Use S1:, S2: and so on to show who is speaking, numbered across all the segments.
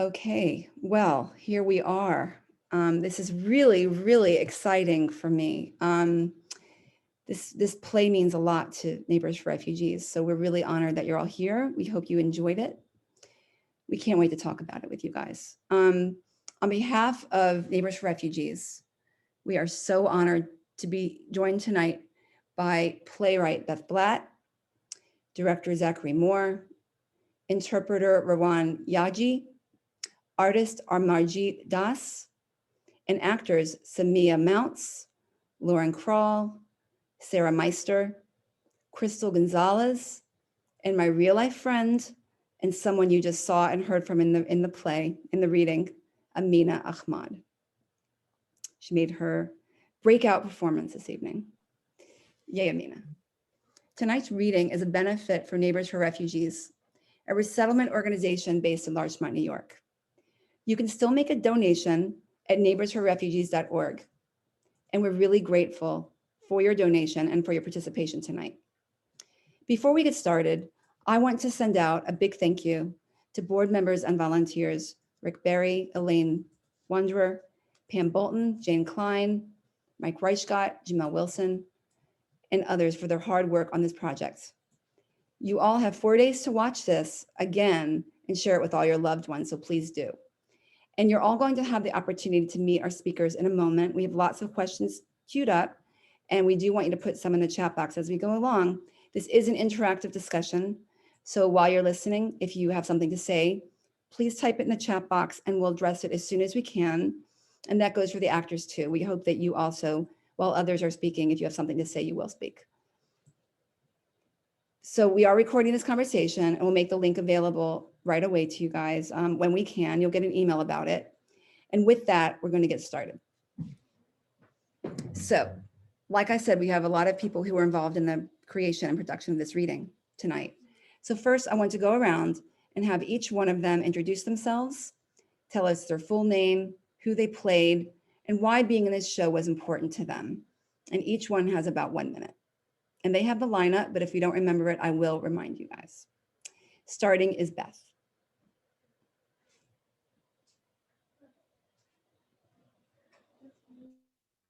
S1: Okay, well, here we are. This is really, really exciting for me. This play means a lot to Neighbors for Refugees, so we're really honored that you're all here. We hope you enjoyed it. We can't wait to talk about it with you guys. On behalf of Neighbors for Refugees, we are so honored to be joined tonight by playwright Beth Blatt, director Zachary Moore, interpreter Rawan Yaghi, artist Amarjit Das, and actors Samia Mounts, Lauren Kroel, Sarah Meister, Crystal Gonzalez, and my real life friend and someone you just saw and heard from in the play, in the reading, Amina Ahmad. She made her breakout performance this evening. Yay, Amina. Tonight's reading is a benefit for Neighbors for Refugees, a resettlement organization based in Larchmont, New York. You can still make a donation at neighborsforrefugees.org. And we're really grateful for your donation and for your participation tonight. Before we get started, I want to send out a big thank you to board members and volunteers, Rick Berry, Elaine Wanderer, Pam Bolton, Jane Klein, Mike Reichgott, Jamel Wilson, and others for their hard work on this project. You all have 4 days to watch this again and share it with all your loved ones, so please do. And you're all going to have the opportunity to meet our speakers in a moment. We have lots of questions queued up, and we do want you to put some in the chat box as we go along. This is an interactive discussion, so while you're listening, if you have something to say, please type it in the chat box and we'll address it as soon as we can. And that goes for the actors too. We hope that you also, while others are speaking, if you have something to say, you will speak. So we are recording this conversation and we'll make the link available right away to you guys when we can. You'll get an email about it. And with that, we're going to get started. So, like I said, we have a lot of people who were involved in the creation and production of this reading tonight. So first, I want to go around and have each one of them introduce themselves, tell us their full name, who they played, and why being in this show was important to them. And each one has about 1 minute. And they have the lineup, but if you don't remember it, I will remind you guys. Starting is Beth.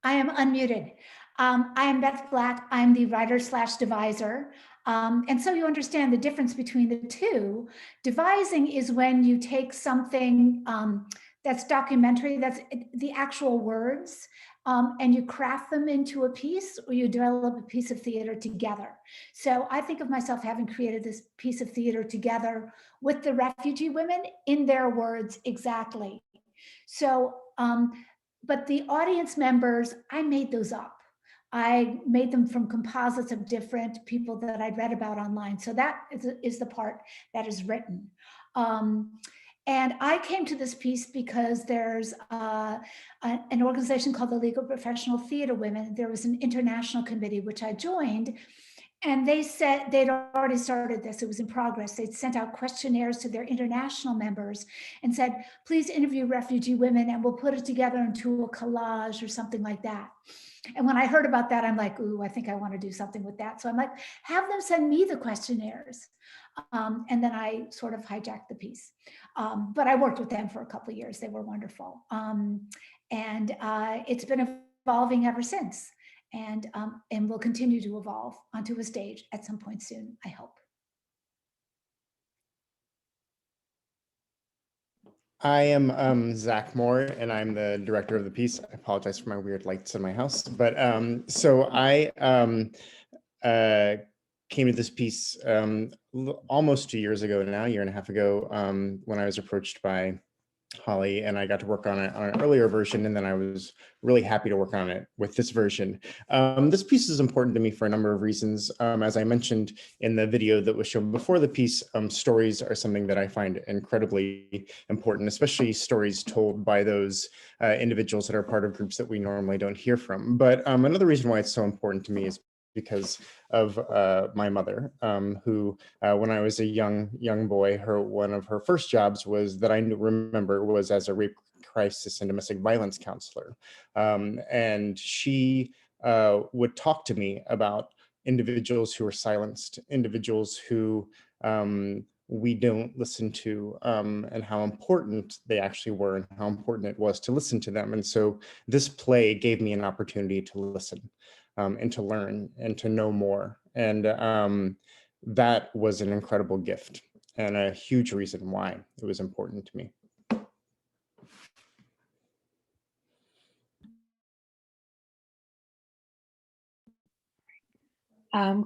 S2: I am unmuted. I am Beth Blatt. I'm the writer/deviser. And so you understand the difference between the two. Devising is when you take something that's documentary, that's the actual words, and you craft them into a piece, or you develop a piece of theater together. So I think of myself having created this piece of theater together with the refugee women in their words exactly. So, but the audience members, I made those up. I made them from composites of different people that I'd read about online. So that is the part that is written. And I came to this piece because there's an organization called the League of Professional Theater Women. There was an international committee, which I joined. And they said they'd already started this, it was in progress. They'd sent out questionnaires to their international members and said, please interview refugee women and we'll put it together into a collage or something like that. And when I heard about that, I'm like, ooh, I think I want to do something with that. So I'm like, have them send me the questionnaires. And then I sort of hijacked the piece. But I worked with them for a couple of years. They were wonderful. And it's been evolving ever since. And will continue to evolve onto a stage at some point soon, I hope.
S3: I am Zack Moore, and I'm the director of the piece. I apologize for my weird lights in my house, but so I came to this piece almost 2 years ago now, a year and a half ago, when I was approached by Holly, and I got to work on it on an earlier version, and then I was really happy to work on it with this version. This piece is important to me for a number of reasons. As I mentioned in the video that was shown before the piece, stories are something that I find incredibly important, especially stories told by those individuals that are part of groups that we normally don't hear from. But another reason why it's so important to me is because of my mother, who, when I was a young boy, one of her first jobs was that I remember was as a rape crisis and domestic violence counselor, and she would talk to me about individuals who were silenced, individuals who we don't listen to, and how important they actually were and how important it was to listen to them. And so this play gave me an opportunity to listen, and to learn and to know more. And that was an incredible gift and a huge reason why it was important to me.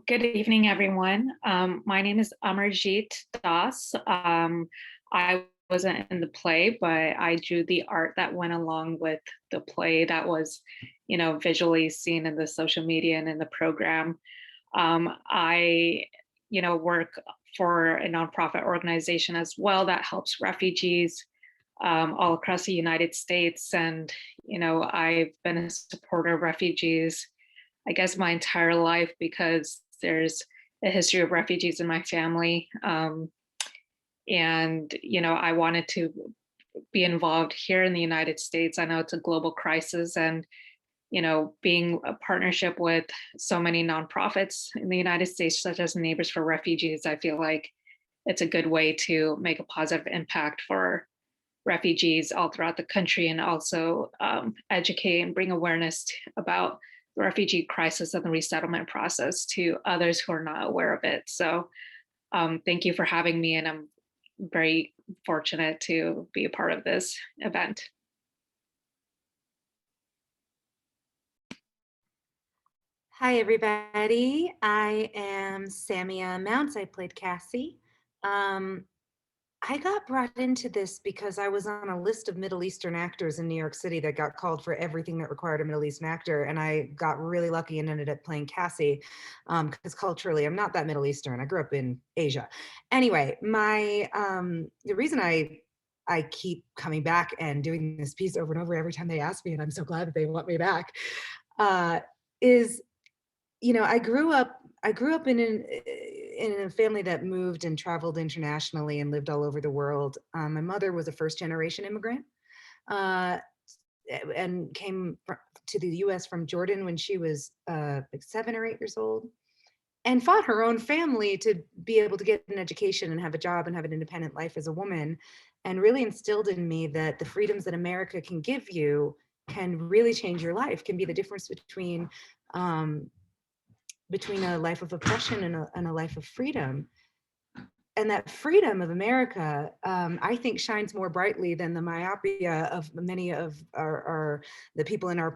S4: Good evening, everyone. My name is Amarjit Das. I wasn't in the play, but I drew the art that went along with the play that was, visually seen in the social media and in the program. I, work for a nonprofit organization as well that helps refugees all across the United States. And, I've been a supporter of refugees, I guess, my entire life, because there's a history of refugees in my family. And, I wanted to be involved here in the United States. I know it's a global crisis, and, being a partnership with so many nonprofits in the United States, such as Neighbors for Refugees, I feel like it's a good way to make a positive impact for refugees all throughout the country, and also educate and bring awareness about the refugee crisis and the resettlement process to others who are not aware of it. So thank you for having me, and I'm very fortunate to be a part of this event.
S5: Hi, everybody. I am Samia Mounts. I played Cassie. I got brought into this because I was on a list of Middle Eastern actors in New York City that got called for everything that required a Middle Eastern actor. And I got really lucky and ended up playing Cassie, because culturally I'm not that Middle Eastern. I grew up in Asia. Anyway, the reason I keep coming back and doing this piece over and over every time they ask me, and I'm so glad that they want me back, is, I grew up in a family that moved and traveled internationally and lived all over the world. My mother was a first-generation immigrant, and came to the U.S. from Jordan when she was like 7 or 8 years old, and fought her own family to be able to get an education and have a job and have an independent life as a woman, and really instilled in me that the freedoms that America can give you can really change your life, can be the difference between a life of oppression and a life of freedom. And that freedom of America, I think, shines more brightly than the myopia of many of the people in our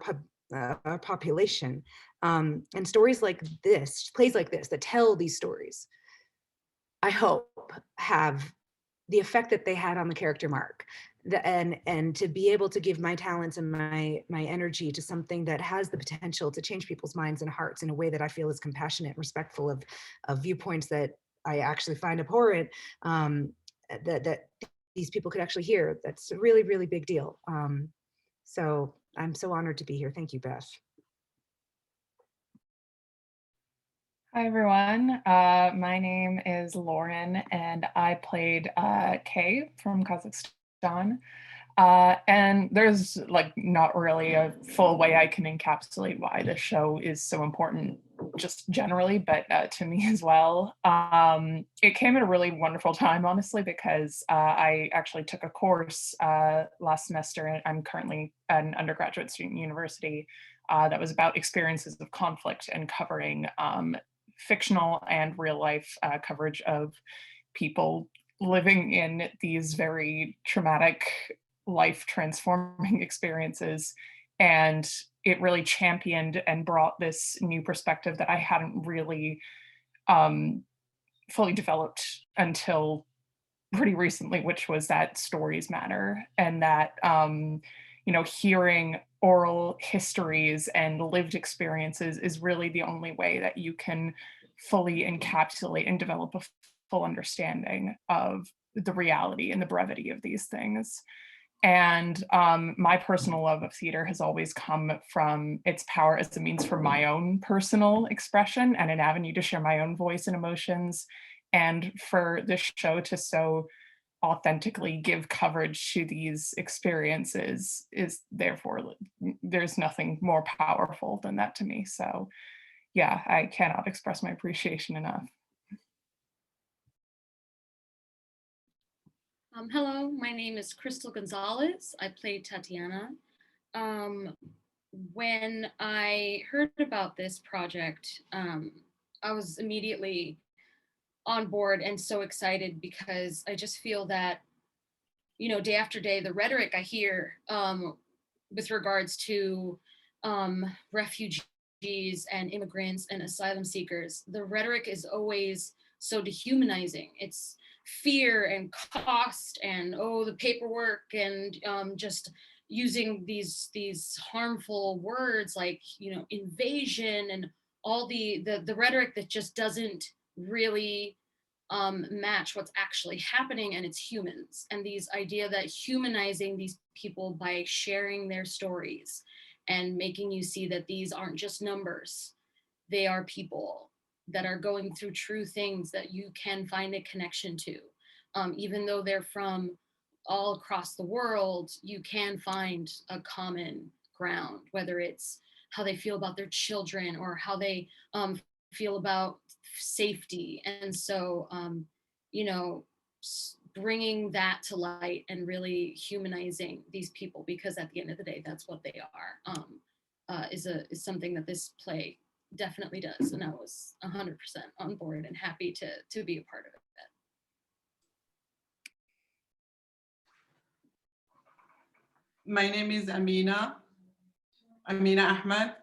S5: population. And stories like this, plays like this, that tell these stories, I hope, have the effect that they had on the character Mark. And to be able to give my talents and my energy to something that has the potential to change people's minds and hearts in a way that I feel is compassionate and respectful of viewpoints that I actually find abhorrent, that these people could actually hear. That's a really, really big deal. So I'm so honored to be here. Thank you, Beth.
S6: Hi, everyone. My name is Lauren, and I played Kay from Kazakhstan. And there's not really a full way I can encapsulate why this show is so important, just generally, but to me as well. It came at a really wonderful time, honestly, because I actually took a course last semester, and I'm currently at an undergraduate student university that was about experiences of conflict and covering fictional and real life coverage of people living in these very traumatic, life transforming experiences. And it really championed and brought this new perspective that I hadn't really fully developed until pretty recently, which was that stories matter, and that hearing oral histories and lived experiences is really the only way that you can fully encapsulate and develop a full understanding of the reality and the brevity of these things. And my personal love of theater has always come from its power as a means for my own personal expression and an avenue to share my own voice and emotions. And for this show to so authentically give coverage to these experiences is therefore, there's nothing more powerful than that to me. So yeah, I cannot express my appreciation enough.
S7: Hello, my name is Crystal Gonzalez. I played Tatiana. When I heard about this project, I was immediately on board and so excited because I just feel that, you know, day after day, the rhetoric I hear with regards to refugees and immigrants and asylum seekers, the rhetoric is always so dehumanizing. It's fear and cost and, oh, the paperwork and just using these harmful words like, you know, invasion and all the rhetoric that just doesn't really match what's actually happening, and it's humans. And these idea that humanizing these people by sharing their stories and making you see that these aren't just numbers, they are people that are going through true things that you can find a connection to. Even though they're from all across the world, you can find a common ground, whether it's how they feel about their children or how they feel about safety. And so, you know, bringing that to light and really humanizing these people, because at the end of the day, that's what they are, is something that this play definitely does. And I was 100% on board and happy to be a part of it.
S8: My name is Amina Ahmad.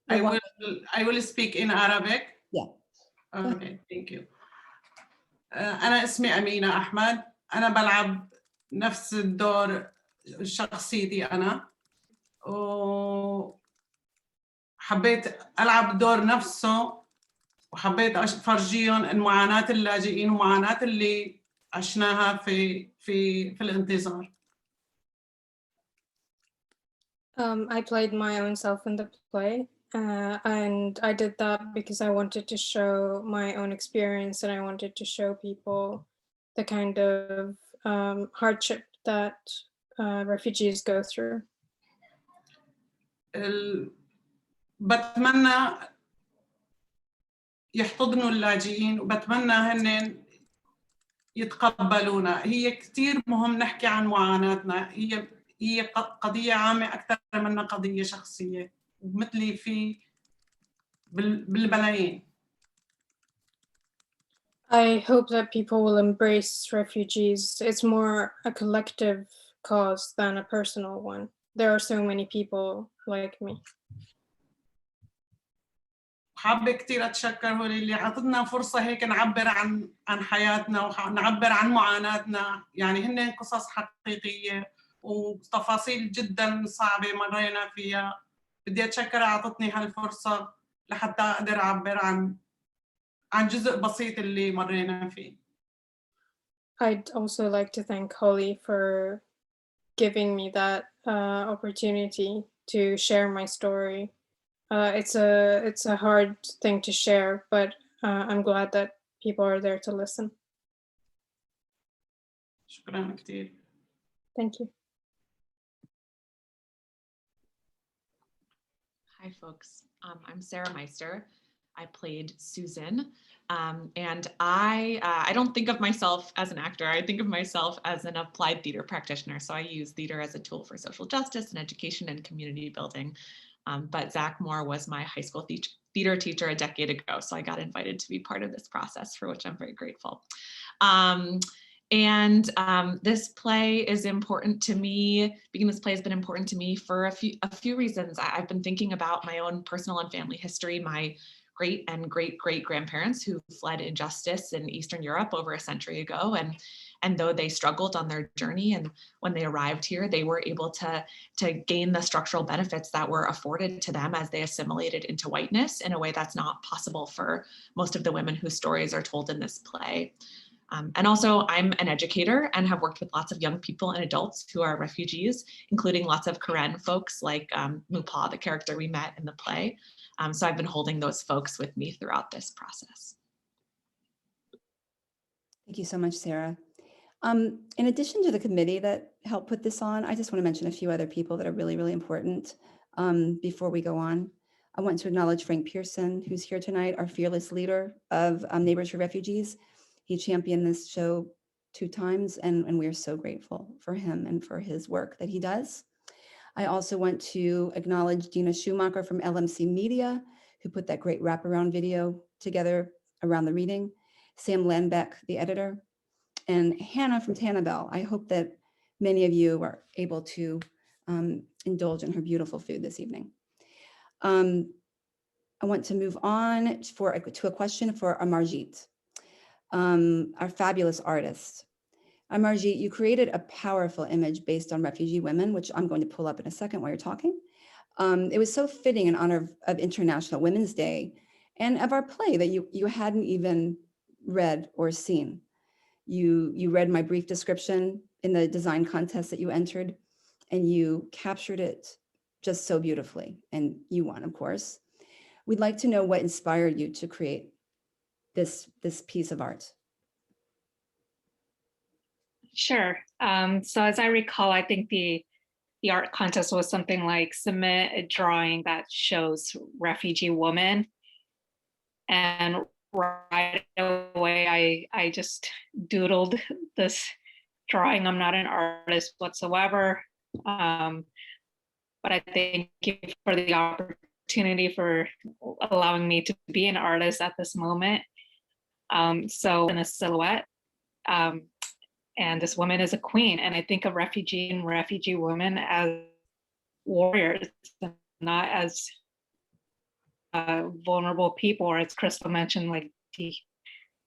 S8: I will speak in Arabic.
S1: Yeah.
S8: Okay, thank you. أنا اسمي أمينة أحمد. أنا بلعب نفس الدور شخصيتي أنا. وحبيت ألعب دور نفسه وحبيت أفرجيهم إن معاناة اللاجئين ومعاناة اللي عشناها في الانتظار.
S9: I played my own self in the play, and I did that because I wanted to show my own experience and I wanted to show people the kind of hardship that refugees go through.
S8: بتمنى يحتضنوا اللاجئين وبتمنى هن يتقبلونا. هي كتير مهم نحكي عن معاناتنا. هي قضية عامة أكثر منها قضية شخصية مثلي في بالملايين.
S9: I hope that people will embrace refugees. It's more a collective cause than a personal one. There are so many people like me.
S8: حابة كتير أتشكر هولي اللي عطتنا فرصة هيك نعبر عن حياتنا ونعبر عن معاناتنا. يعني هن قصص حقيقية وتفاصيل جدا صعبة مرينا فيها. بدي أتشكر عطتني هالفرصة لحتى أقدر أعبر عن جزء بسيط اللي مرينا فيه.
S9: I'd also like to thank Holly for giving me that opportunity to share my story. It's a hard thing to share, but I'm glad that people are there to listen.
S8: شكرا كتير.
S9: Thank you.
S10: Hi, folks. I'm Sarah Meister. I played Susan, and I don't think of myself as an actor. I think of myself as an applied theater practitioner. So I use theater as a tool for social justice and education and community building. But Zack Moore was my high school theater teacher a decade ago, so I got invited to be part of this process, for which I'm very grateful. This play is important to me. Beginning this play has been important to me for a few reasons. I've been thinking about my own personal and family history, my great and great grandparents who fled injustice in Eastern Europe over a century ago. And though they struggled on their journey, and when they arrived here, they were able to gain the structural benefits that were afforded to them as they assimilated into whiteness in a way that's not possible for most of the women whose stories are told in this play. And also, I'm an educator and have worked with lots of young people and adults who are refugees, including lots of Karen folks like Mupa, the character we met in the play. So I've been holding those folks with me throughout this process.
S1: Thank you so much, Sarah. In addition to the committee that helped put this on, I just want to mention a few other people that are really, really important before we go on. I want to acknowledge Frank Pearson, who's here tonight, our fearless leader of Neighbors for Refugees. He championed this show 2 times, and we're so grateful for him and for his work that he does. I also want to acknowledge Dina Schumacher from LMC Media, who put that great wraparound video together around the reading, Sam Landbeck, the editor, and Hannah from Tannabelle. I hope that many of you are able to indulge in her beautiful food this evening. I want to move on to a question for Amarjit, our fabulous artist. Amarjit, you created a powerful image based on refugee women, which I'm going to pull up in a second while you're talking. It was so fitting in honor of International Women's Day and of our play that you hadn't even read or seen. You read my brief description in the design contest that you entered, and you captured it just so beautifully, and you won, of course. We'd like to know what inspired you to create this piece of art.
S4: Sure. So as I recall, I think the art contest was something like submit a drawing that shows refugee woman. And right away, I just doodled this drawing. I'm not an artist whatsoever. But I thank you for the opportunity for allowing me to be an artist at this moment. So in a silhouette, and this woman is a queen. And I think of refugee and refugee women as warriors, not as vulnerable people, or as Crystal mentioned, like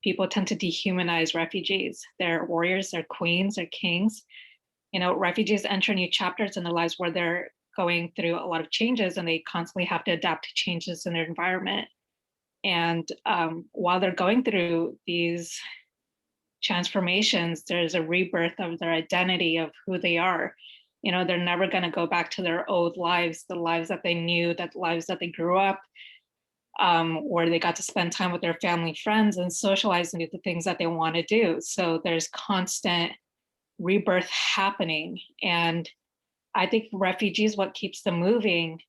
S4: people tend to dehumanize refugees. They're warriors, they're queens, they're kings. You know, refugees enter new chapters in their lives where they're going through a lot of changes, and they constantly have to adapt to changes in their environment. And while they're going through these transformations, there's a rebirth of their identity, of who they are. You know, they're never going to go back to their old lives, the lives that they knew, that lives that they grew up, where they got to spend time with their family, friends, and socialize and do the things that they want to do. So there's constant rebirth happening. And I think refugees, what keeps them moving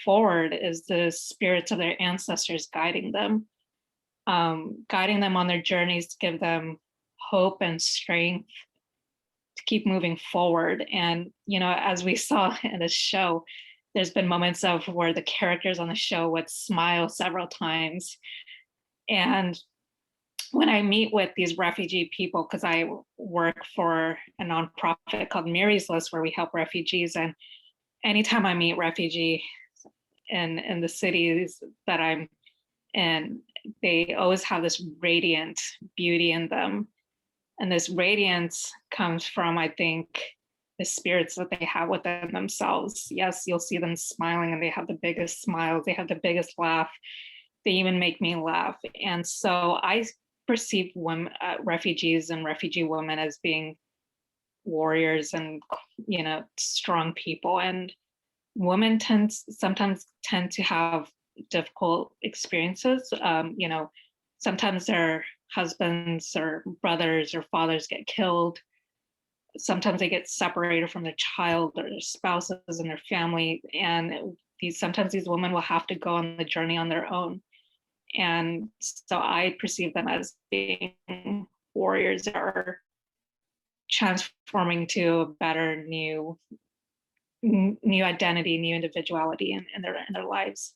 S4: forward is the spirits of their ancestors guiding them on their journeys to give them hope and strength to keep moving forward. And, you know, as we saw in the show, there's been moments of where the characters on the show would smile several times. And when I meet with these refugee people, because I work for a nonprofit called Mary's List, where we help refugees, and anytime I meet refugees in the cities that I'm in, they always have this radiant beauty in them. And this radiance comes from, I think, the spirits that they have within themselves. Yes, you'll see them smiling, and they have the biggest smiles, they have the biggest laugh. They even make me laugh. And so I perceive women, refugees and refugee women as being warriors and, you know, strong people. And women sometimes tend to have difficult experiences. You know, sometimes their husbands or brothers or fathers get killed. Sometimes they get separated from their child or their spouses and their family. And sometimes these women will have to go on the journey on their own. And so I perceive them as being warriors that are transforming to a better new identity, new individuality in their lives.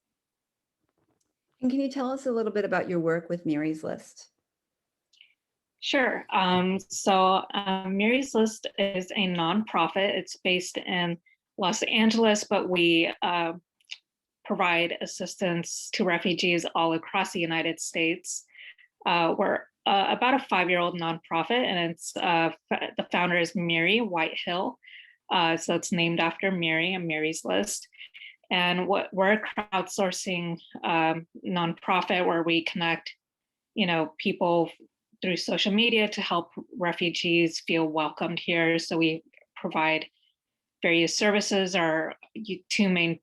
S1: And can you tell us a little bit about your work with Mary's List?
S4: Sure. So Mary's List is a nonprofit. It's based in Los Angeles, but we provide assistance to refugees all across the United States. We're about a 5-year-old nonprofit, and it's the founder is Mary Whitehill. So it's named after Mary and Mary's List. And we're a crowdsourcing nonprofit where we connect, you know, people through social media to help refugees feel welcomed here. So we provide various services. Our 2 main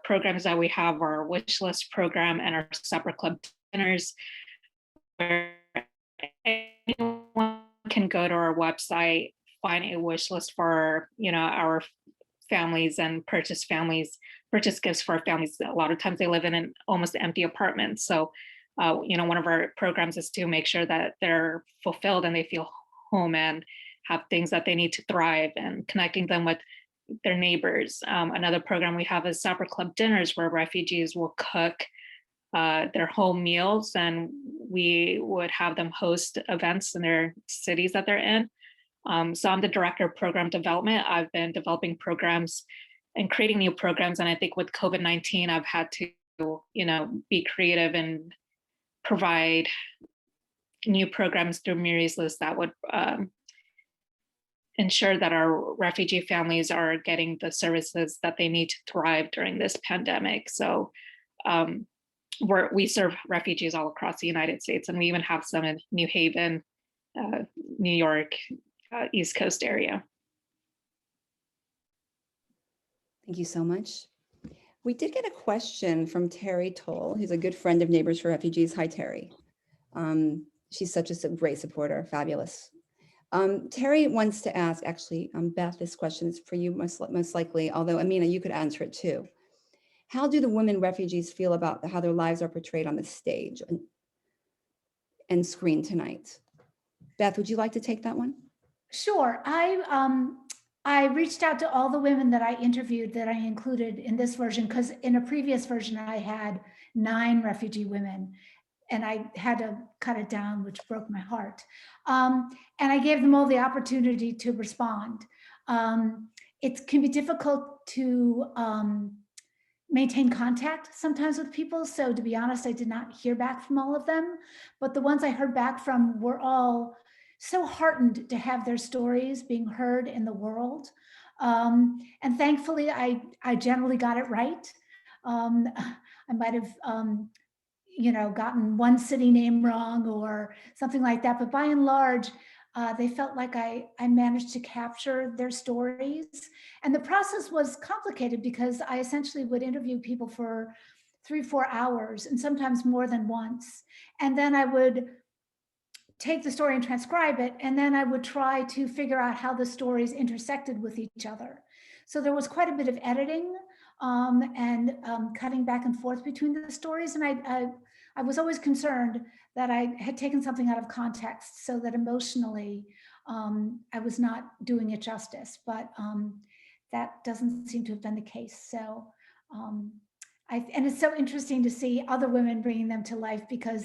S4: programs that we have are our wish list program and our supper club dinners, where anyone can go to our website, find a wish list for, you know, our families, and purchase gifts for our families. A lot of times they live in an almost empty apartment. So, you know, one of our programs is to make sure that they're fulfilled and they feel home and have things that they need to thrive, and connecting them with their neighbors. Another program we have is Supper Club dinners, where refugees will cook their home meals, and we would have them host events in their cities that they're in. So I'm the director of program development. I've been developing programs and creating new programs. And I think with COVID-19, I've had to, be creative and provide new programs through Miri's List that would ensure that our refugee families are getting the services that they need to thrive during this pandemic. So we serve refugees all across the United States, and we even have some in New Haven, New York, East Coast area.
S1: Thank you so much. We did get a question from Terry Toll, who's a good friend of Neighbors for Refugees. Hi, Terry. She's such a great supporter, fabulous. Terry wants to ask, actually, Beth, this question is for you most likely, although Amina, you could answer it too. How do the women refugees feel about how their lives are portrayed on the stage and screen tonight? Beth, would you like to take that one?
S2: Sure. I reached out to all the women that I interviewed that I included in this version, because in a previous version, I had 9 refugee women, and I had to cut it down, which broke my heart. And I gave them all the opportunity to respond. It can be difficult to maintain contact sometimes with people. So to be honest, I did not hear back from all of them, but the ones I heard back from were all so heartened to have their stories being heard in the world. And thankfully, I generally got it right. I might have, gotten one city name wrong or something like that, but by and large, they felt like I managed to capture their stories. And the process was complicated because I essentially would interview people for 3-4 hours, and sometimes more than once. And then I would take the story and transcribe it, and then I would try to figure out how the stories intersected with each other. So there was quite a bit of editing and cutting back and forth between the stories. And I was always concerned that I had taken something out of context, so that emotionally I was not doing it justice, but that doesn't seem to have been the case. So, and it's so interesting to see other women bringing them to life, because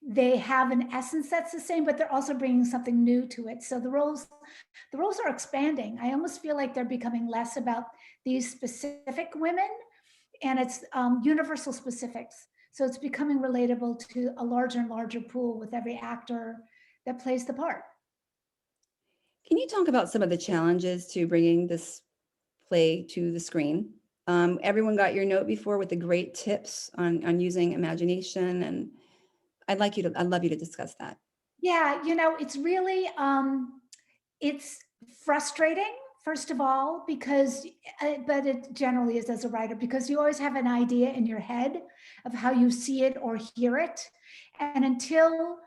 S2: they have an essence that's the same, but they're also bringing something new to it. So the roles are expanding. I almost feel like they're becoming less about these specific women, and it's universal specifics. So it's becoming relatable to a larger and larger pool with every actor that plays the part.
S1: Can you talk about some of the challenges to bringing this play to the screen? Everyone got your note before with the great tips on using imagination, and I'd love you to discuss that.
S2: Yeah, it's really, it's frustrating, first of all, because, but it generally is as a writer, because you always have an idea in your head of how you see it or hear it. And until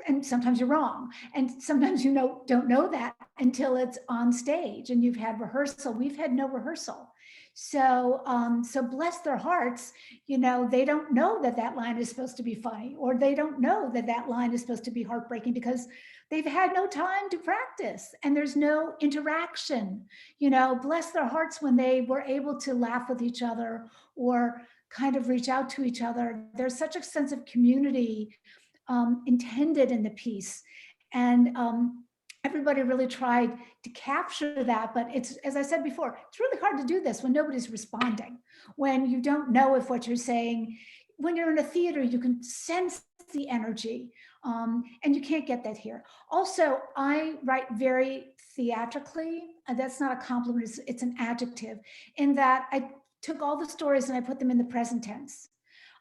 S2: and sometimes you're wrong. And sometimes you don't know that until it's on stage and you've had rehearsal. We've had no rehearsal. So, so bless their hearts, they don't know that line is supposed to be funny, or they don't know that line is supposed to be heartbreaking, because they've had no time to practice and there's no interaction. Bless their hearts when they were able to laugh with each other or kind of reach out to each other. There's such a sense of community intended in the piece. And everybody really tried to capture that, but it's, as I said before, it's really hard to do this when nobody's responding, when you don't know if what you're saying, when you're in a theater, you can sense the energy, and you can't get that here. Also, I write very theatrically, and that's not a compliment, it's an adjective, in that I took all the stories and I put them in the present tense.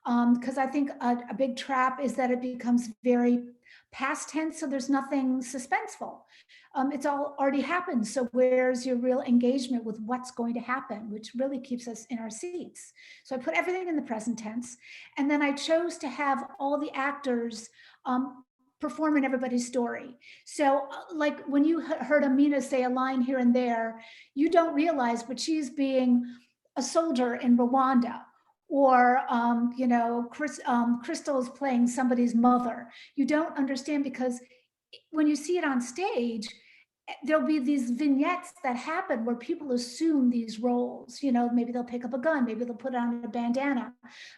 S2: Because I think a big trap is that it becomes very past tense, so there's nothing suspenseful. It's all already happened, so where's your real engagement with what's going to happen, which really keeps us in our seats. So I put everything in the present tense, and then I chose to have all the actors perform in everybody's story. So like when you heard Amina say a line here and there, you don't realize, but she's being a soldier in Rwanda, or Crystal is playing somebody's mother. You don't understand because when you see it on stage, there'll be these vignettes that happen where people assume these roles. You know, maybe they'll pick up a gun, maybe they'll put on a bandana,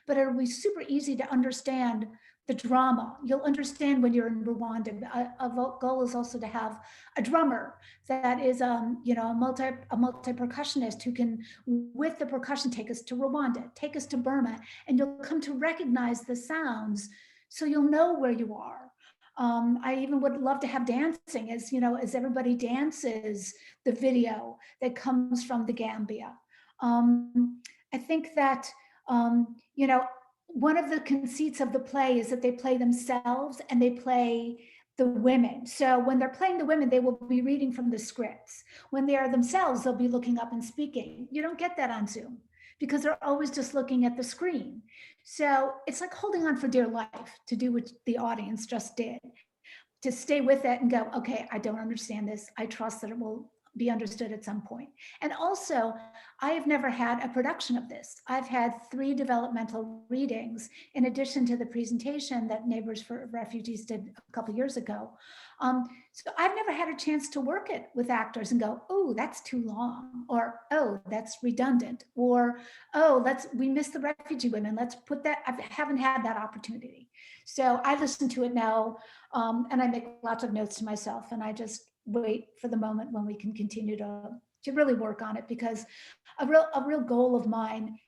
S2: but it'll be super easy to understand the drama. You'll understand when you're in Rwanda. A goal is also to have a drummer that is, you know, a multi percussionist who can, with the percussion, take us to Rwanda, take us to Burma, and you'll come to recognize the sounds, so you'll know where you are. I even would love to have dancing, as you know, as everybody dances the video that comes from the Gambia. I think that, you know, one of the conceits of the play is that they play themselves and they play the women. So when they're playing the women, they will be reading from the scripts. When they are themselves, they'll be looking up and speaking. You don't get that on Zoom because they're always just looking at the screen. So it's like holding on for dear life to do what the audience just did, to stay with it and go, okay, I don't understand this. I trust that it will be understood at some point. And also, I have never had a production of this. I've had 3 developmental readings in addition to the presentation that Neighbors for Refugees did a couple years ago. So I've never had a chance to work it with actors and go, oh, that's too long, or oh, that's redundant, or oh, we missed the refugee women. Let's put that. I haven't had that opportunity. So I listen to it now, and I make lots of notes to myself, and I just wait for the moment when we can continue to really work on it, because a real goal of mine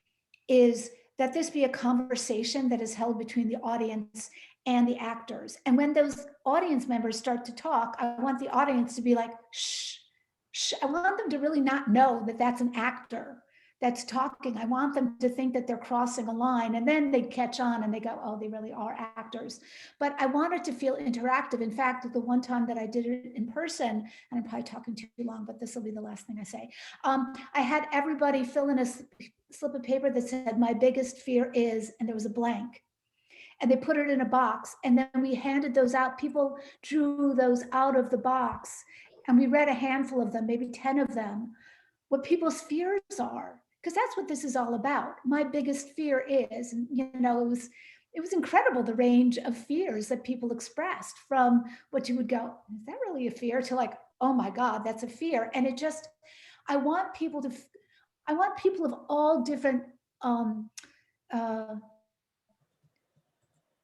S2: is that this be a conversation that is held between the audience and the actors. And when those audience members start to talk, I want the audience to be like, shh, shh. I want them to really not know that that's an actor that's talking. I want them to think that they're crossing a line, and then they catch on and they go, oh, they really are actors. But I want it to feel interactive. In fact, the one time that I did it in person, and I'm probably talking too long, but this will be the last thing I say. I had everybody fill in a slip of paper that said, my biggest fear is, and there was a blank. And they put it in a box, and then we handed those out. People drew those out of the box, and we read a handful of them, maybe 10 of them, what people's fears are, because that's what this is all about. My biggest fear is, and you know, it was incredible, the range of fears that people expressed, from what you would go, is that really a fear, to like, oh my God, that's a fear. And it just, I want people of all different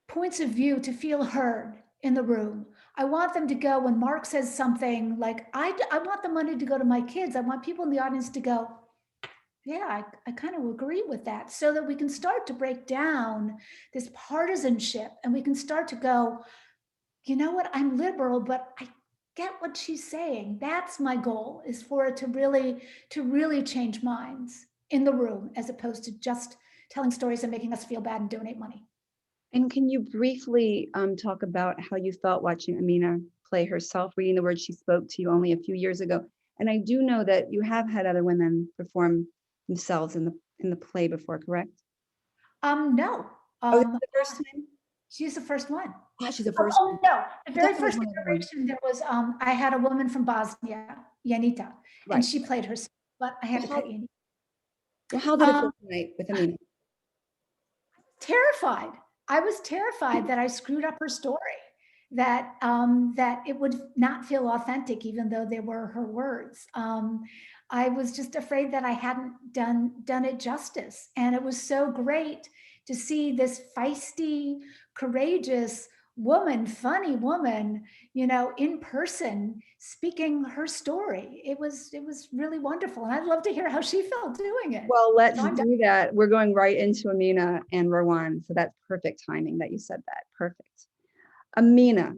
S2: points of view to feel heard in the room. I want them to go, when Mark says something like, I want the money to go to my kids. I want people in the audience to go, yeah, I kind of agree with that, so that we can start to break down this partisanship, and we can start to go, you know what, I'm liberal, but I get what she's saying. That's my goal, is for it to really change minds in the room, as opposed to just telling stories and making us feel bad and donate money.
S1: And can you briefly talk about how you felt watching Amina play herself, reading the words she spoke to you only a few years ago? And I do know that you have had other women perform themselves in the play before, correct?
S2: No.
S1: Oh, this is the first time?
S2: She's the first one.
S1: Ah, she's the first one.
S2: No, the very first iteration, there was, I had a woman from Bosnia, Janita, and she played herself, but I had to cut Janita.
S1: Well, how did it go tonight with Amina?
S2: Terrified. I was terrified that I screwed up her story, that that it would not feel authentic, even though they were her words. I was just afraid that I hadn't done it justice. And it was so great to see this feisty, courageous woman, funny woman, you know, in person, speaking her story. It was really wonderful. And I'd love to hear how she felt doing it.
S1: Well, let's do that. We're going right into Amina and Rawan. So that's perfect timing that you said that. Perfect. Amina,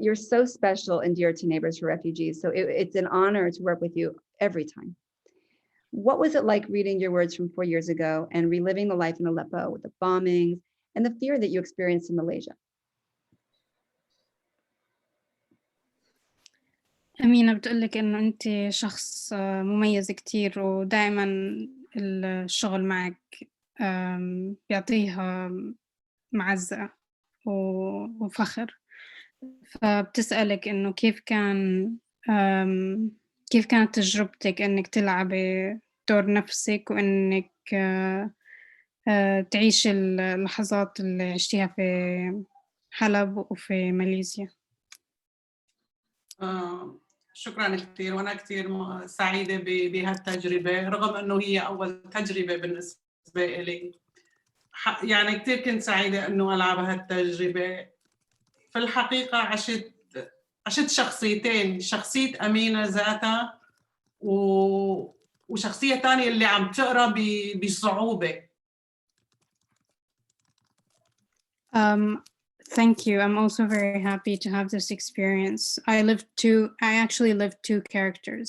S1: you're so special and dear to Neighbors for Refugees. So it's an honor to work with you every time. What was it like reading your words from 4 years ago and reliving the life in Aleppo with the bombings and the fear that you experienced in Malaysia?
S11: أمينة بتقولك إنه أنت شخص مميز كتير، ودائما الشغل معك بيعطيها معزة وفخر. فبتسألك إنه كيف كانت تجربتك إنك تلعبي دور نفسك، وإنك تعيش اللحظات اللي عشتيها في حلب وفي ماليزيا.
S8: شكرا كثير، وأنا كثير سعيدة بهالتجربة رغم أنه هي أول تجربة بالنسبة إلي. يعني كثير كنت سعيدة أنه ألعب هالتجربة. في الحقيقة عشت شخصيتين، شخصية أمينة ذاتها وشخصية تانية اللي عم تقرأ بصعوبة.
S11: Thank you. I'm also very happy to have this experience. I actually lived two characters,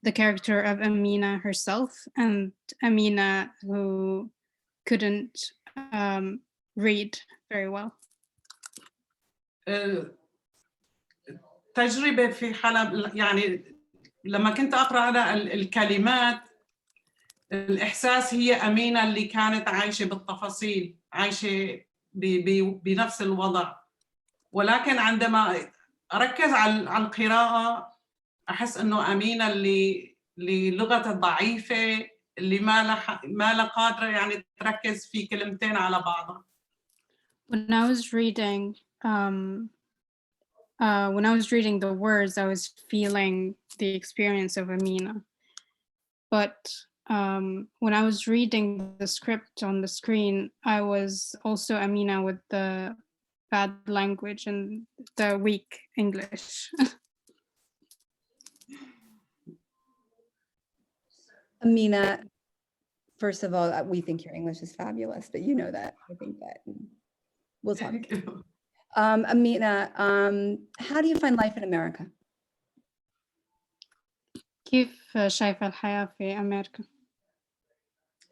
S11: the character of Amina herself and Amina who couldn't read very well.
S8: تجربة في حلب، يعني لما كنت أقرأ أنا الكلمات، الإحساس هي أمينة اللي كانت عايشة بالتفاصيل، عايشة بنفس الوضع. ولكن عندما أركز على القراءة أحس إنه أمينة اللي لغتها ضعيفة، اللي ما لا قادرة يعني تركز في كلمتين على بعضها.
S11: When I was reading the words, I was feeling the experience of Amina. But when I was reading the script on the screen, I was also Amina with the bad language and the weak English.
S1: Amina, first of all, we think your English is fabulous, but you know that. I think that we'll talk. Amina, how do you find life in America?
S11: كيف شايفة الحياة في أمريكا؟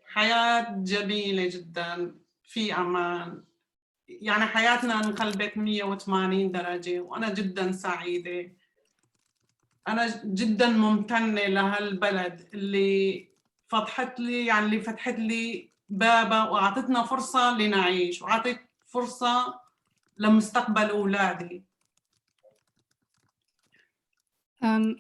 S8: حياة جميلة جدا في أمان، يعني حياتنا انقلبت 180 درجة وأنا جدا سعيدة. أنا جدا ممتنة لهالبلد اللي فتحت لي بابا وأعطتنا فرصة لنعيش وأعطت فرصة لمستقبل أولادي.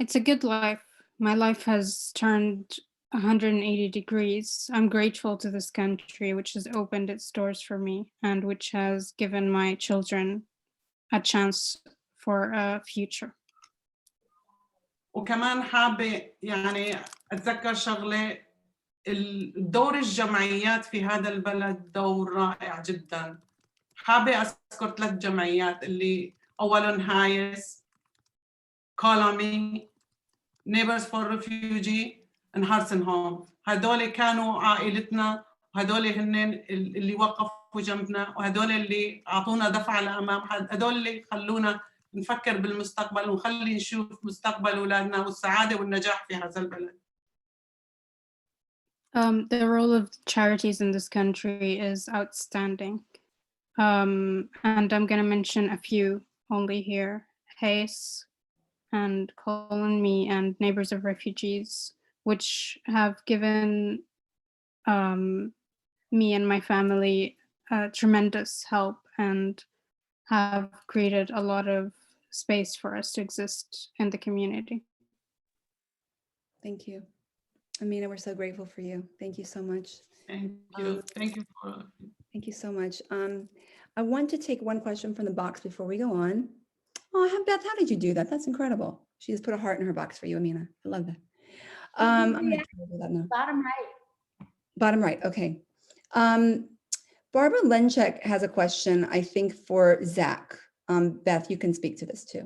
S11: It's a good life. My life has turned 180 degrees. I'm grateful to this country, which has opened its doors for me and which has given my children a chance for a future.
S8: وكمان حابة يعني أتذكر شغلة، الدور الجمعيات في هذا البلد دور رائع جدا. حابة أذكر 3 جمعيات اللي أولاً هايس، كولومي، Neighbors for Refugee and Hearts and Home. هدول كانوا عائلتنا، وهدول هن اللي وقفوا جنبنا، وهدول اللي أعطونا دفعة لأمام، هدول اللي خلونا نفكر بالمستقبل ونخلي نشوف مستقبل أولادنا والسعادة والنجاح في هذا البلد.
S11: The role of charities in this country is outstanding. And I'm going to mention a few only here. HACE and Call on Me and Neighbors of Refugees, which have given me and my family tremendous help and have created a lot of space for us to exist in the community.
S1: Thank you. Amina, we're so grateful for you. Thank you so much.
S8: Thank you. Thank you.
S1: Thank you so much. I want to take one question from the box before we go on. Oh, Beth, how did you do that? That's incredible. She just put a heart in her box for you, Amina. I love that. I'm going to do that now.
S2: Bottom right.
S1: Bottom right, okay. Barbara Lenchek has a question, I think, for Zach. Beth, you can speak to this too.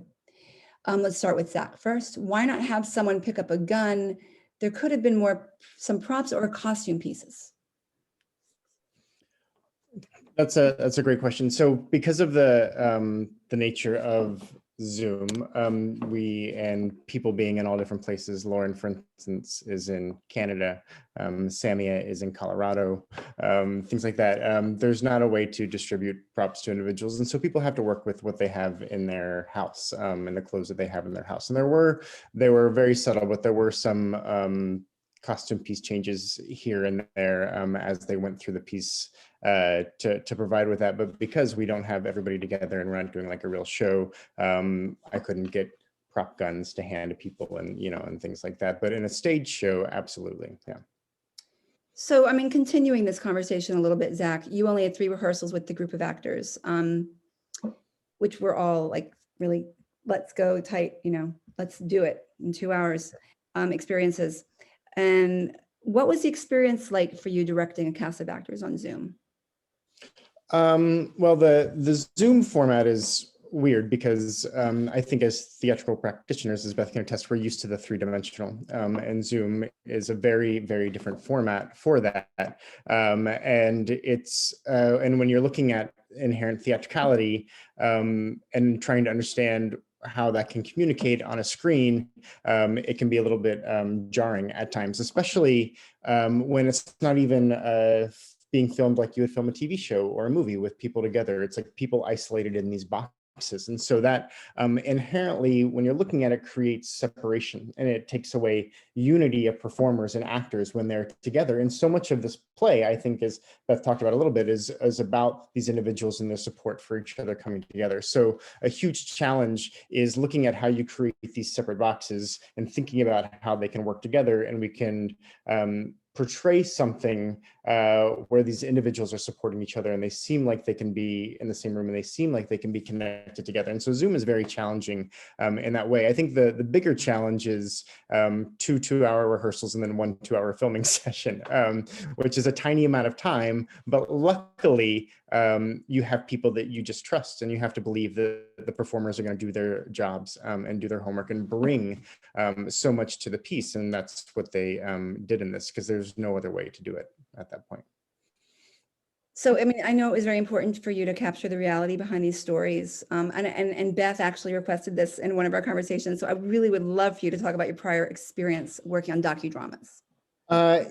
S1: Let's start with Zach first. Why not have someone pick up a gun? There could have been some props or costume pieces.
S3: That's a great question. So because of the nature of Zoom, we and people being in all different places. Lauren, for instance, is in Canada. Samia is in Colorado. Things like that. There's not a way to distribute props to individuals, and so people have to work with what they have in their house and the clothes that they have in their house. And they were very subtle, but there were some costume piece changes here and there as they went through the piece to provide with that. But because we don't have everybody together and we're not doing like a real show, I couldn't get prop guns to hand to people and, and things like that. But in a stage show, absolutely, yeah.
S1: So, I mean, continuing this conversation a little bit, Zach, you only had 3 rehearsals with the group of actors, which were all like really let's go tight, let's do it in 2 hours experiences. And what was the experience like for you directing a cast of actors on Zoom?
S3: Well, the Zoom format is weird because I think as theatrical practitioners, as Beth can attest, we're used to the three-dimensional, and Zoom is a very, very different format for that. And it's and when you're looking at inherent theatricality and trying to understand how that can communicate on a screen, it can be a little bit jarring at times, especially when it's not even being filmed like you would film a TV show or a movie with people together. It's like people isolated in these boxes. And so that inherently, when you're looking at it, creates separation, and it takes away unity of performers and actors when they're together. And so much of this play, I think, as Beth talked about a little bit, is about these individuals and their support for each other coming together. So a huge challenge is looking at how you create these separate boxes and thinking about how they can work together, and we can portray something where these individuals are supporting each other and they seem like they can be in the same room and they seem like they can be connected together. And so Zoom is very challenging in that way. I think the bigger challenge is 2 2-hour rehearsals and then 1 2-hour filming session, which is a tiny amount of time, but luckily you have people that you just trust, and you have to believe that the performers are going to do their jobs and do their homework and bring so much to the piece. And that's what they did in this, because there's no other way to do it at that point.
S1: So, I mean, I know it was very important for you to capture the reality behind these stories. And Beth actually requested this in one of our conversations. So I really would love for you to talk about your prior experience working on docudramas.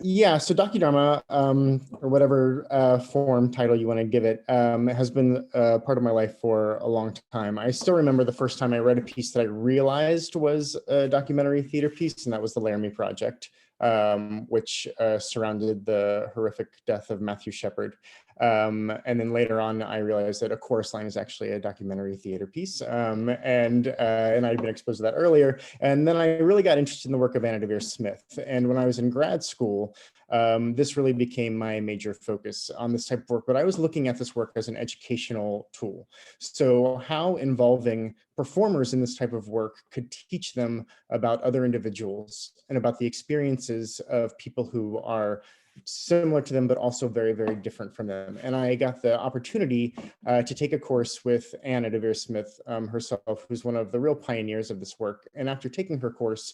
S3: Yeah, so docudrama, or whatever form title you want to give it, has been part of my life for a long time. I still remember the first time I read a piece that I realized was a documentary theater piece, and that was the Laramie Project, which surrounded the horrific death of Matthew Shepard. And then later on, I realized that A Chorus Line is actually a documentary theater piece, and I'd been exposed to that earlier. And then I really got interested in the work of Anna Deavere Smith. And when I was in grad school, this really became my major focus on this type of work. But I was looking at this work as an educational tool. So how involving performers in this type of work could teach them about other individuals and about the experiences of people who are similar to them, but also very, very different from them. And I got the opportunity to take a course with Anna Deavere Smith herself, who's one of the real pioneers of this work. And after taking her course,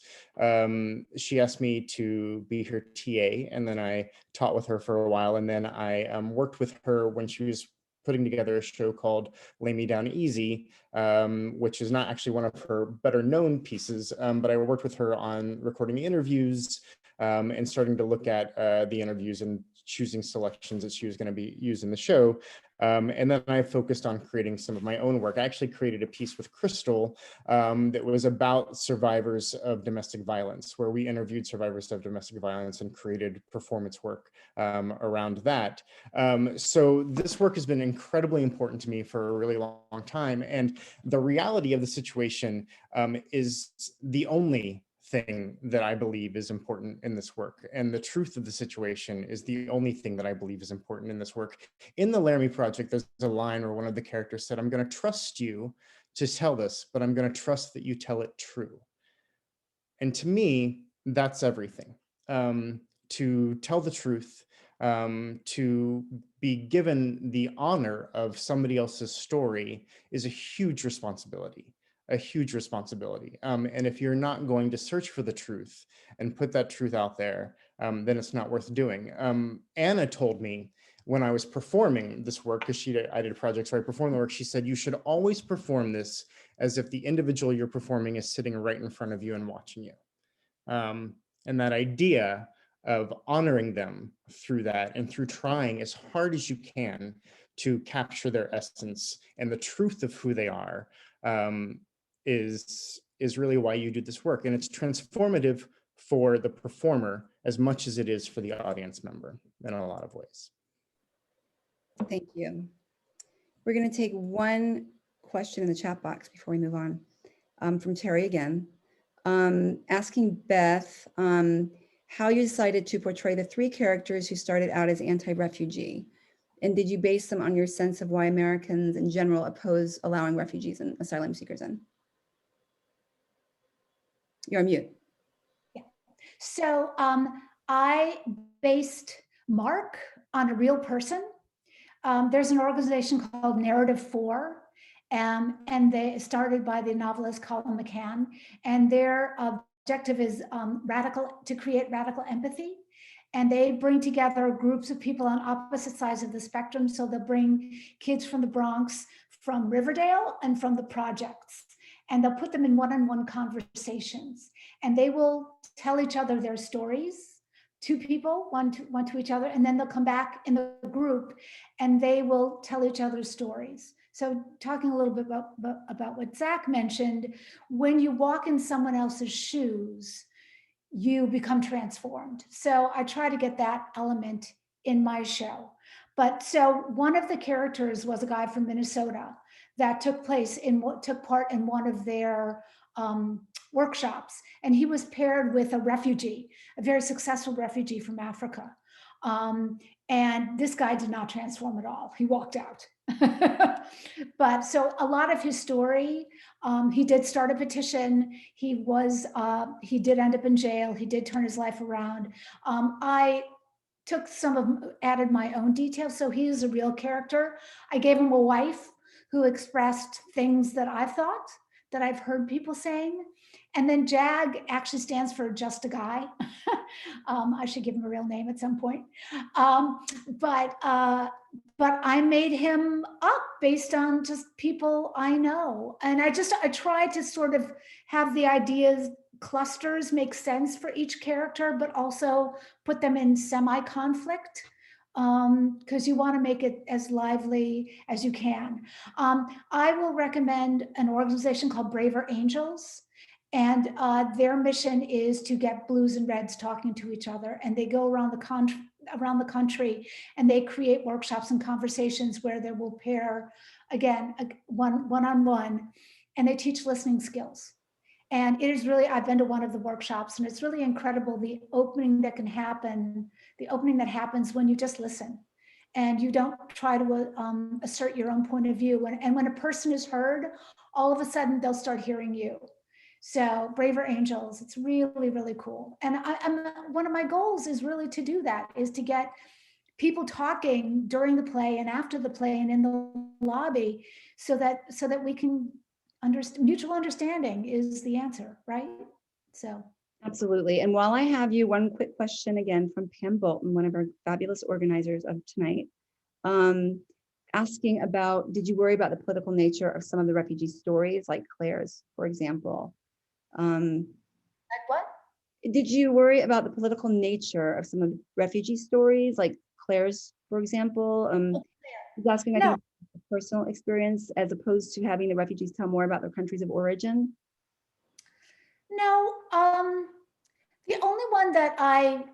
S3: she asked me to be her TA, and then I taught with her for a while. And then I worked with her when she was putting together a show called Lay Me Down Easy, which is not actually one of her better known pieces, but I worked with her on recording the interviews, and starting to look at the interviews and choosing selections that she was going to be used in the show. And then I focused on creating some of my own work. I actually created a piece with Kroel that was about survivors of domestic violence, where we interviewed survivors of domestic violence and created performance work around that. So this work has been incredibly important to me for a really long time. And the reality of the situation is the only thing that I believe is important in this work. And the truth of the situation is the only thing that I believe is important in this work. In the Laramie Project, there's a line where one of the characters said, "I'm going to trust you to tell this, but I'm going to trust that you tell it true." And to me, that's everything. To tell the truth, to be given the honor of somebody else's story is a huge responsibility. And if you're not going to search for the truth and put that truth out there, then it's not worth doing. Anna told me when I was performing this work, because I did a project, so I performed the work, she said, you should always perform this as if the individual you're performing is sitting right in front of you and watching you. And that idea of honoring them through that and through trying as hard as you can to capture their essence and the truth of who they are, is really why you do this work. And it's transformative for the performer as much as it is for the audience member in a lot of ways.
S1: Thank you. We're going to take one question in the chat box before we move on, from Terry again, asking Beth how you decided to portray the 3 characters who started out as anti-refugee. And did you base them on your sense of why Americans in general oppose allowing refugees and asylum seekers in? You're on mute.
S2: So I based Mark on a real person. There's an organization called Narrative 4, and they started by the novelist Colin McCann, and their objective is to create radical empathy. And they bring together groups of people on opposite sides of the spectrum. So they'll bring kids from the Bronx, from Riverdale, and from the projects. And they'll put them in one-on-one conversations. And they will tell each other their stories, two people, one to each other, and then they'll come back in the group and they will tell each other stories. So talking a little bit about what Zack mentioned, when you walk in someone else's shoes, you become transformed. So I try to get that element in my show. But so one of the characters was a guy from Minnesota that took part in one of their workshops. And he was paired with a refugee, a very successful refugee from Africa. And this guy did not transform at all. He walked out. But so a lot of his story, he did start a petition. He did end up in jail. He did turn his life around. I took added my own details. So he is a real character. I gave him a wife who expressed things that I thought, that I've heard people saying. And then JAG actually stands for Just a Guy. I should give him a real name at some point. But I made him up based on just people I know. And I tried to sort of have the ideas clusters make sense for each character, but also put them in semi-conflict, because you want to make it as lively as you can. I will recommend an organization called Braver Angels. And their mission is to get blues and reds talking to each other. And they go around the country and they create workshops and conversations where they will pair, again, one-on-one, and they teach listening skills. And it is really, I've been to one of the workshops and it's really incredible the opening that can happen, the opening that happens when you just listen and you don't try to assert your own point of view. And when a person is heard, all of a sudden they'll start hearing you. So Braver Angels, it's really, really cool. And one of my goals is really to do that, is to get people talking during the play and after the play and in the lobby so that we can mutual understanding is the answer, right? So.
S1: Absolutely. And while I have you, one quick question again from Pam Bolton, one of our fabulous organizers of tonight, asking about, did you worry about the political nature of some of the refugee stories, like Claire's, for example?
S2: Like what?
S1: Did you worry about the political nature of some of the refugee stories, like Claire's, for example? He's asking, I think, a personal experience as opposed to having the refugees tell more about their countries of origin.
S2: No, the only one that I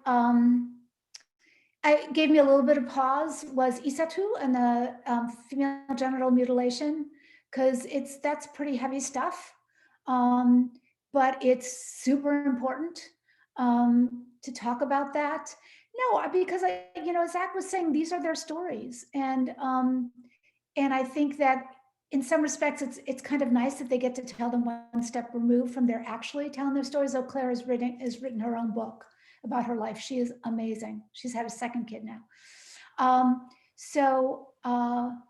S2: gave me a little bit of pause was Isatu and the female genital mutilation, because that's pretty heavy stuff. But it's super important to talk about that. No, because Zack was saying these are their stories, and I think that in some respects it's kind of nice that they get to tell them one step removed from their actually telling their stories. Though Claire has written her own book about her life. She is amazing. She's had a second kid now.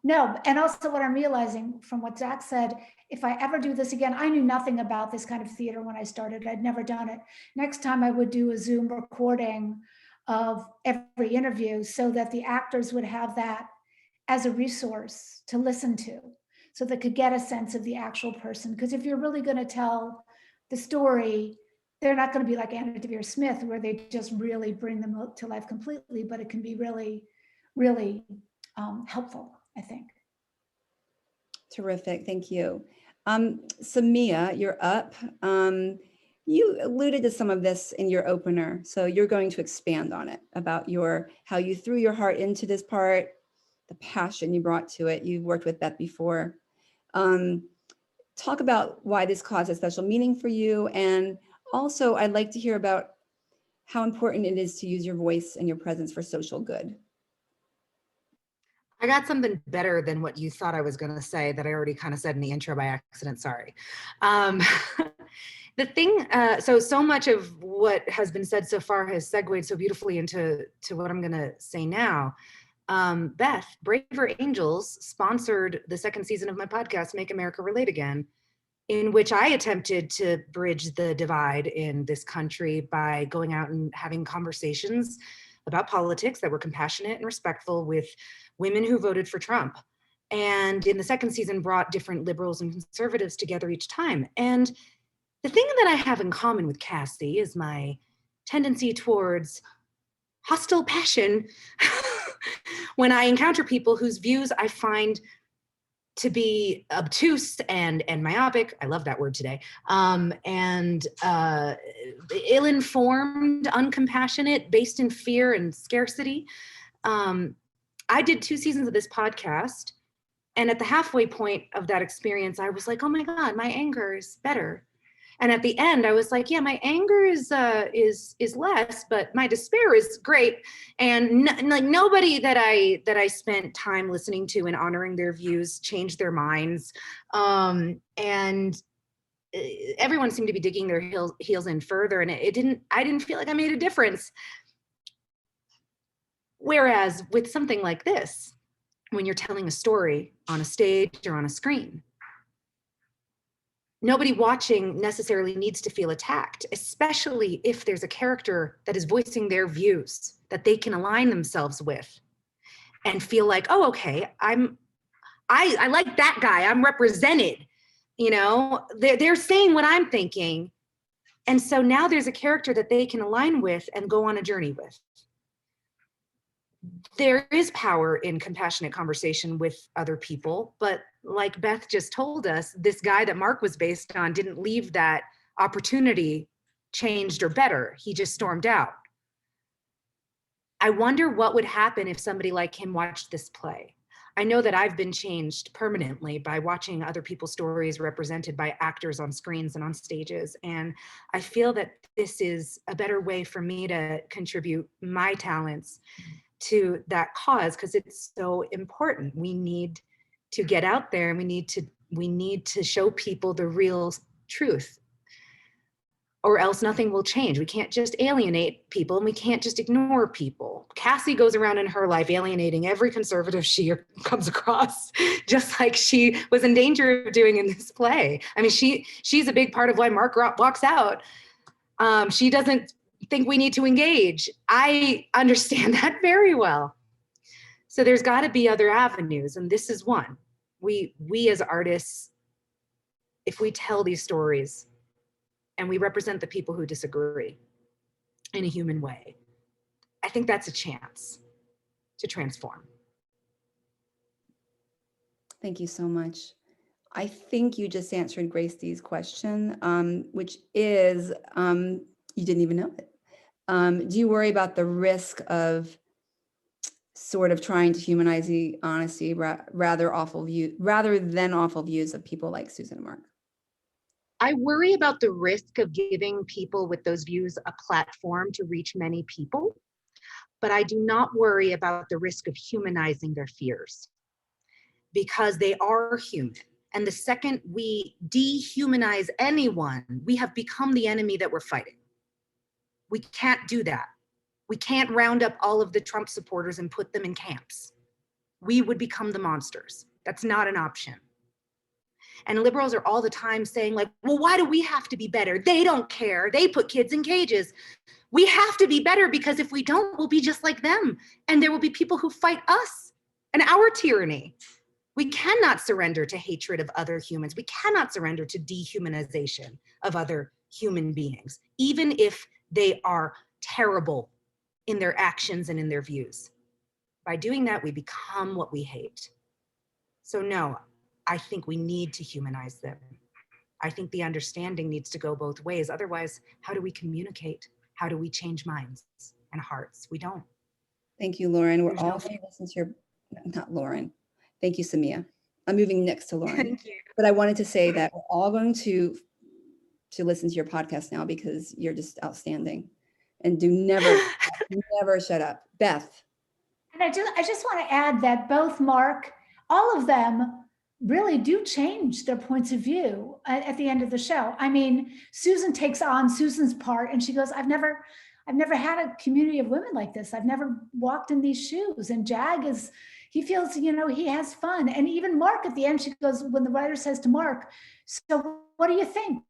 S2: No, and also what I'm realizing from what Zack said, if I ever do this again, I knew nothing about this kind of theater when I started. I'd never done it. Next time I would do a Zoom recording of every interview so that the actors would have that as a resource to listen to, so they could get a sense of the actual person. Because if you're really going to tell the story, they're not going to be like Anna Devere Smith, where they just really bring them to life completely, but it can be really, really helpful, I think.
S1: Terrific, thank you. Samia, you're up. You alluded to some of this in your opener, so you're going to expand on it, about how you threw your heart into this part, the passion you brought to it. You've worked with Beth before. Talk about why this caused a special meaning for you, and also I'd like to hear about how important it is to use your voice and your presence for social good.
S5: I got something better than what you thought I was going to say that I already kind of said in the intro by accident. Sorry. The thing, so much of what has been said so far has segued so beautifully into what I'm going to say now. Beth, Braver Angels sponsored the second season of my podcast, Make America Relate Again, in which I attempted to bridge the divide in this country by going out and having conversations about politics that were compassionate and respectful with women who voted for Trump. And in the second season brought different liberals and conservatives together each time. And the thing that I have in common with Cassie is my tendency towards hostile passion when I encounter people whose views I find to be obtuse and myopic. I love that word today. And ill-informed, uncompassionate, based in fear and scarcity. I did 2 seasons of this podcast, and at the halfway point of that experience, I was like, oh my God, my anger is better. And at the end, I was like, yeah, my anger is less, but my despair is great. And like nobody that I spent time listening to and honoring their views changed their minds. And everyone seemed to be digging their heels in further, and I didn't feel like I made a difference. Whereas with something like this, when you're telling a story on a stage or on a screen, nobody watching necessarily needs to feel attacked, especially if there's a character that is voicing their views that they can align themselves with and feel like, oh, okay, I like that guy, I'm represented, you know, they're saying what I'm thinking. And so now there's a character that they can align with and go on a journey with. There is power in compassionate conversation with other people, but like Beth just told us, this guy that Mark was based on didn't leave that opportunity changed or better. He just stormed out. I wonder what would happen if somebody like him watched this play. I know that I've been changed permanently by watching other people's stories represented by actors on screens and on stages. And I feel that this is a better way for me to contribute my talents to that cause, because it's so important. We need to get out there, and we need to show people the real truth, or else nothing will change. We can't just alienate people, and we can't just ignore people. Cassie goes around in her life alienating every conservative she comes across, just like she was in danger of doing in this play. I mean, she's a big part of why Mark walks out. She doesn't think we need to engage. I understand that very well. So there's got to be other avenues, and this is one. We as artists, if we tell these stories and we represent the people who disagree in a human way, I think that's a chance to transform.
S1: Thank you so much. I think you just answered Grace D's question, which is, you didn't even know it. Do you worry about the risk of sort of trying to humanize the honesty rather than awful views of people like Susan and Mark?
S5: I worry about the risk of giving people with those views a platform to reach many people, but I do not worry about the risk of humanizing their fears, because they are human. And the second we dehumanize anyone, we have become the enemy that we're fighting. We can't do that. We can't round up all of the Trump supporters and put them in camps. We would become the monsters. That's not an option. And liberals are all the time saying like, well, why do we have to be better? They don't care. They put kids in cages. We have to be better, because if we don't, we'll be just like them. And there will be people who fight us and our tyranny. We cannot surrender to hatred of other humans. We cannot surrender to dehumanization of other human beings, even if they are terrible in their actions and in their views. By doing that, we become what we hate. So no, I think we need to humanize them. I think the understanding needs to go both ways. Otherwise, how do we communicate? How do we change minds and hearts? We don't.
S1: Thank you, Lauren. We're all going to listen to your, not Lauren. Thank you, Samia. I'm moving next to Lauren.
S5: Thank you.
S1: But I wanted to say that we're all going to listen to your podcast now, because you're just outstanding. And do never shut up. Beth.
S2: And I just want to add that both Mark, all of them really do change their points of view at the end of the show. I mean, Susan takes on Susan's part and she goes, I've never had a community of women like this. I've never walked in these shoes. And Jag he feels, he has fun. And even Mark at the end, she goes, when the writer says to Mark, so what do you think?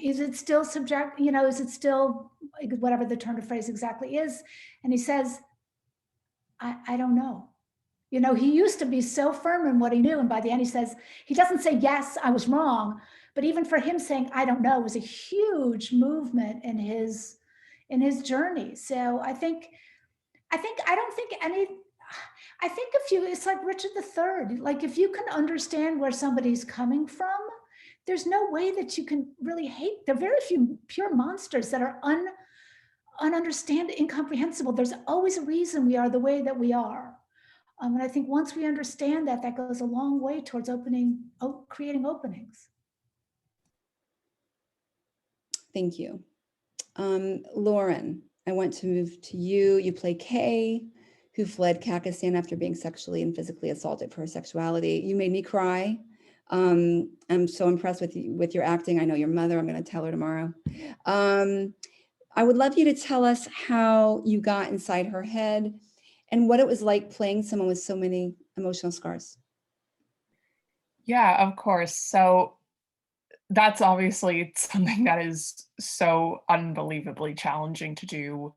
S2: Is it still subject, is it still whatever the turn of phrase exactly is? And he says, I don't know. He used to be so firm in what he knew. And by the end, he doesn't say, yes, I was wrong. But even for him saying, I don't know, was a huge movement in his journey. So I think it's like Richard III. Like, if you can understand where somebody's coming from, there's no way that you can really hate. There are very few pure monsters that are ununderstandable, incomprehensible. There's always a reason we are the way that we are. And I think once we understand that, that goes a long way towards creating openings.
S1: Thank you. Lauren, I want to move to you. You play Kay, who fled Pakistan after being sexually and physically assaulted for her sexuality. You made me cry. I'm so impressed with your acting. I know your mother. I'm going to tell her tomorrow. I would love you to tell us how you got inside her head and what it was like playing someone with so many emotional scars.
S6: Yeah, of course. So that's obviously something that is so unbelievably challenging to do,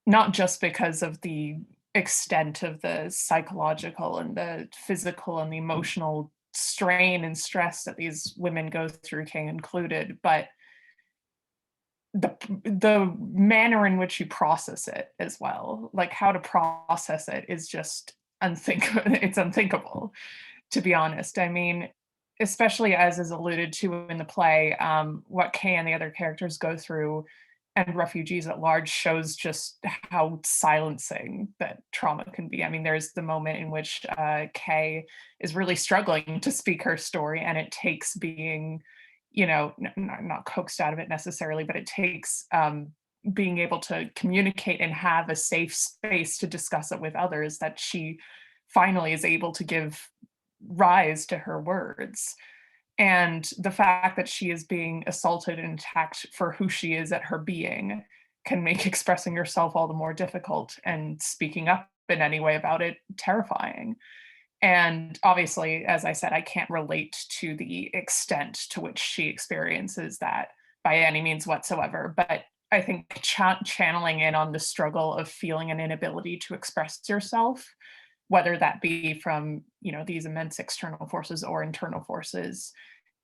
S6: not just because of the extent of the psychological and the physical and the emotional strain and stress that these women go through, Kay included, but the manner in which you process it as well. Like, how to process it is just unthinkable. It's unthinkable, to be honest. I mean, especially as is alluded to in the play, what Kay and the other characters go through and refugees at large shows just how silencing that trauma can be. I mean, there's the moment in which Kay is really struggling to speak her story, and it takes being, not coaxed out of it necessarily, but it takes being able to communicate and have a safe space to discuss it with others, that she finally is able to give rise to her words. And the fact that she is being assaulted and attacked for who she is at her being can make expressing yourself all the more difficult, and speaking up in any way about it terrifying. And obviously, as I said, I can't relate to the extent to which she experiences that by any means whatsoever. But I think channeling in on the struggle of feeling an inability to express yourself, whether that be from, these immense external forces or internal forces,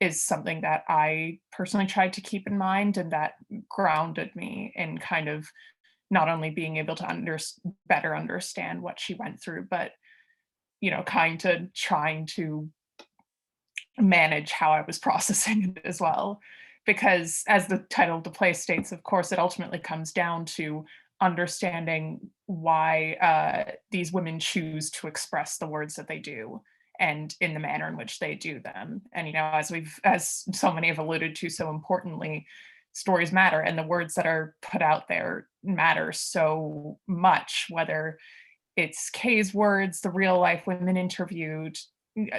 S6: is something that I personally tried to keep in mind, and that grounded me in kind of not only being able to better understand what she went through, but kind of trying to manage how I was processing it as well. Because as the title of the play states, of course, it ultimately comes down to understanding why these women choose to express the words that they do, and in the manner in which they do them. And, as so many have alluded to so importantly, stories matter, and the words that are put out there matter so much, whether it's Kay's words, the real life women interviewed.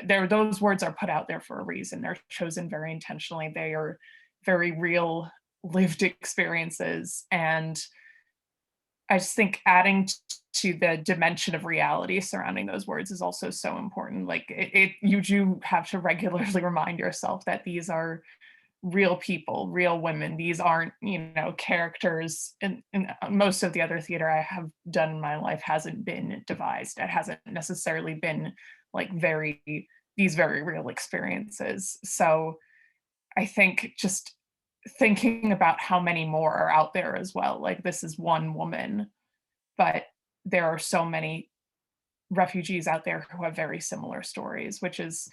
S6: Those words are put out there for a reason. They're chosen very intentionally. They are very real lived experiences. And I just think adding to the dimension of reality surrounding those words is also so important. Like, you do have to regularly remind yourself that these are real people, real women. These aren't, characters. And most of the other theater I have done in my life hasn't been devised. It hasn't necessarily been like these very real experiences. So I think just thinking about how many more are out there as well. Like, this is one woman, but there are so many refugees out there who have very similar stories, which is,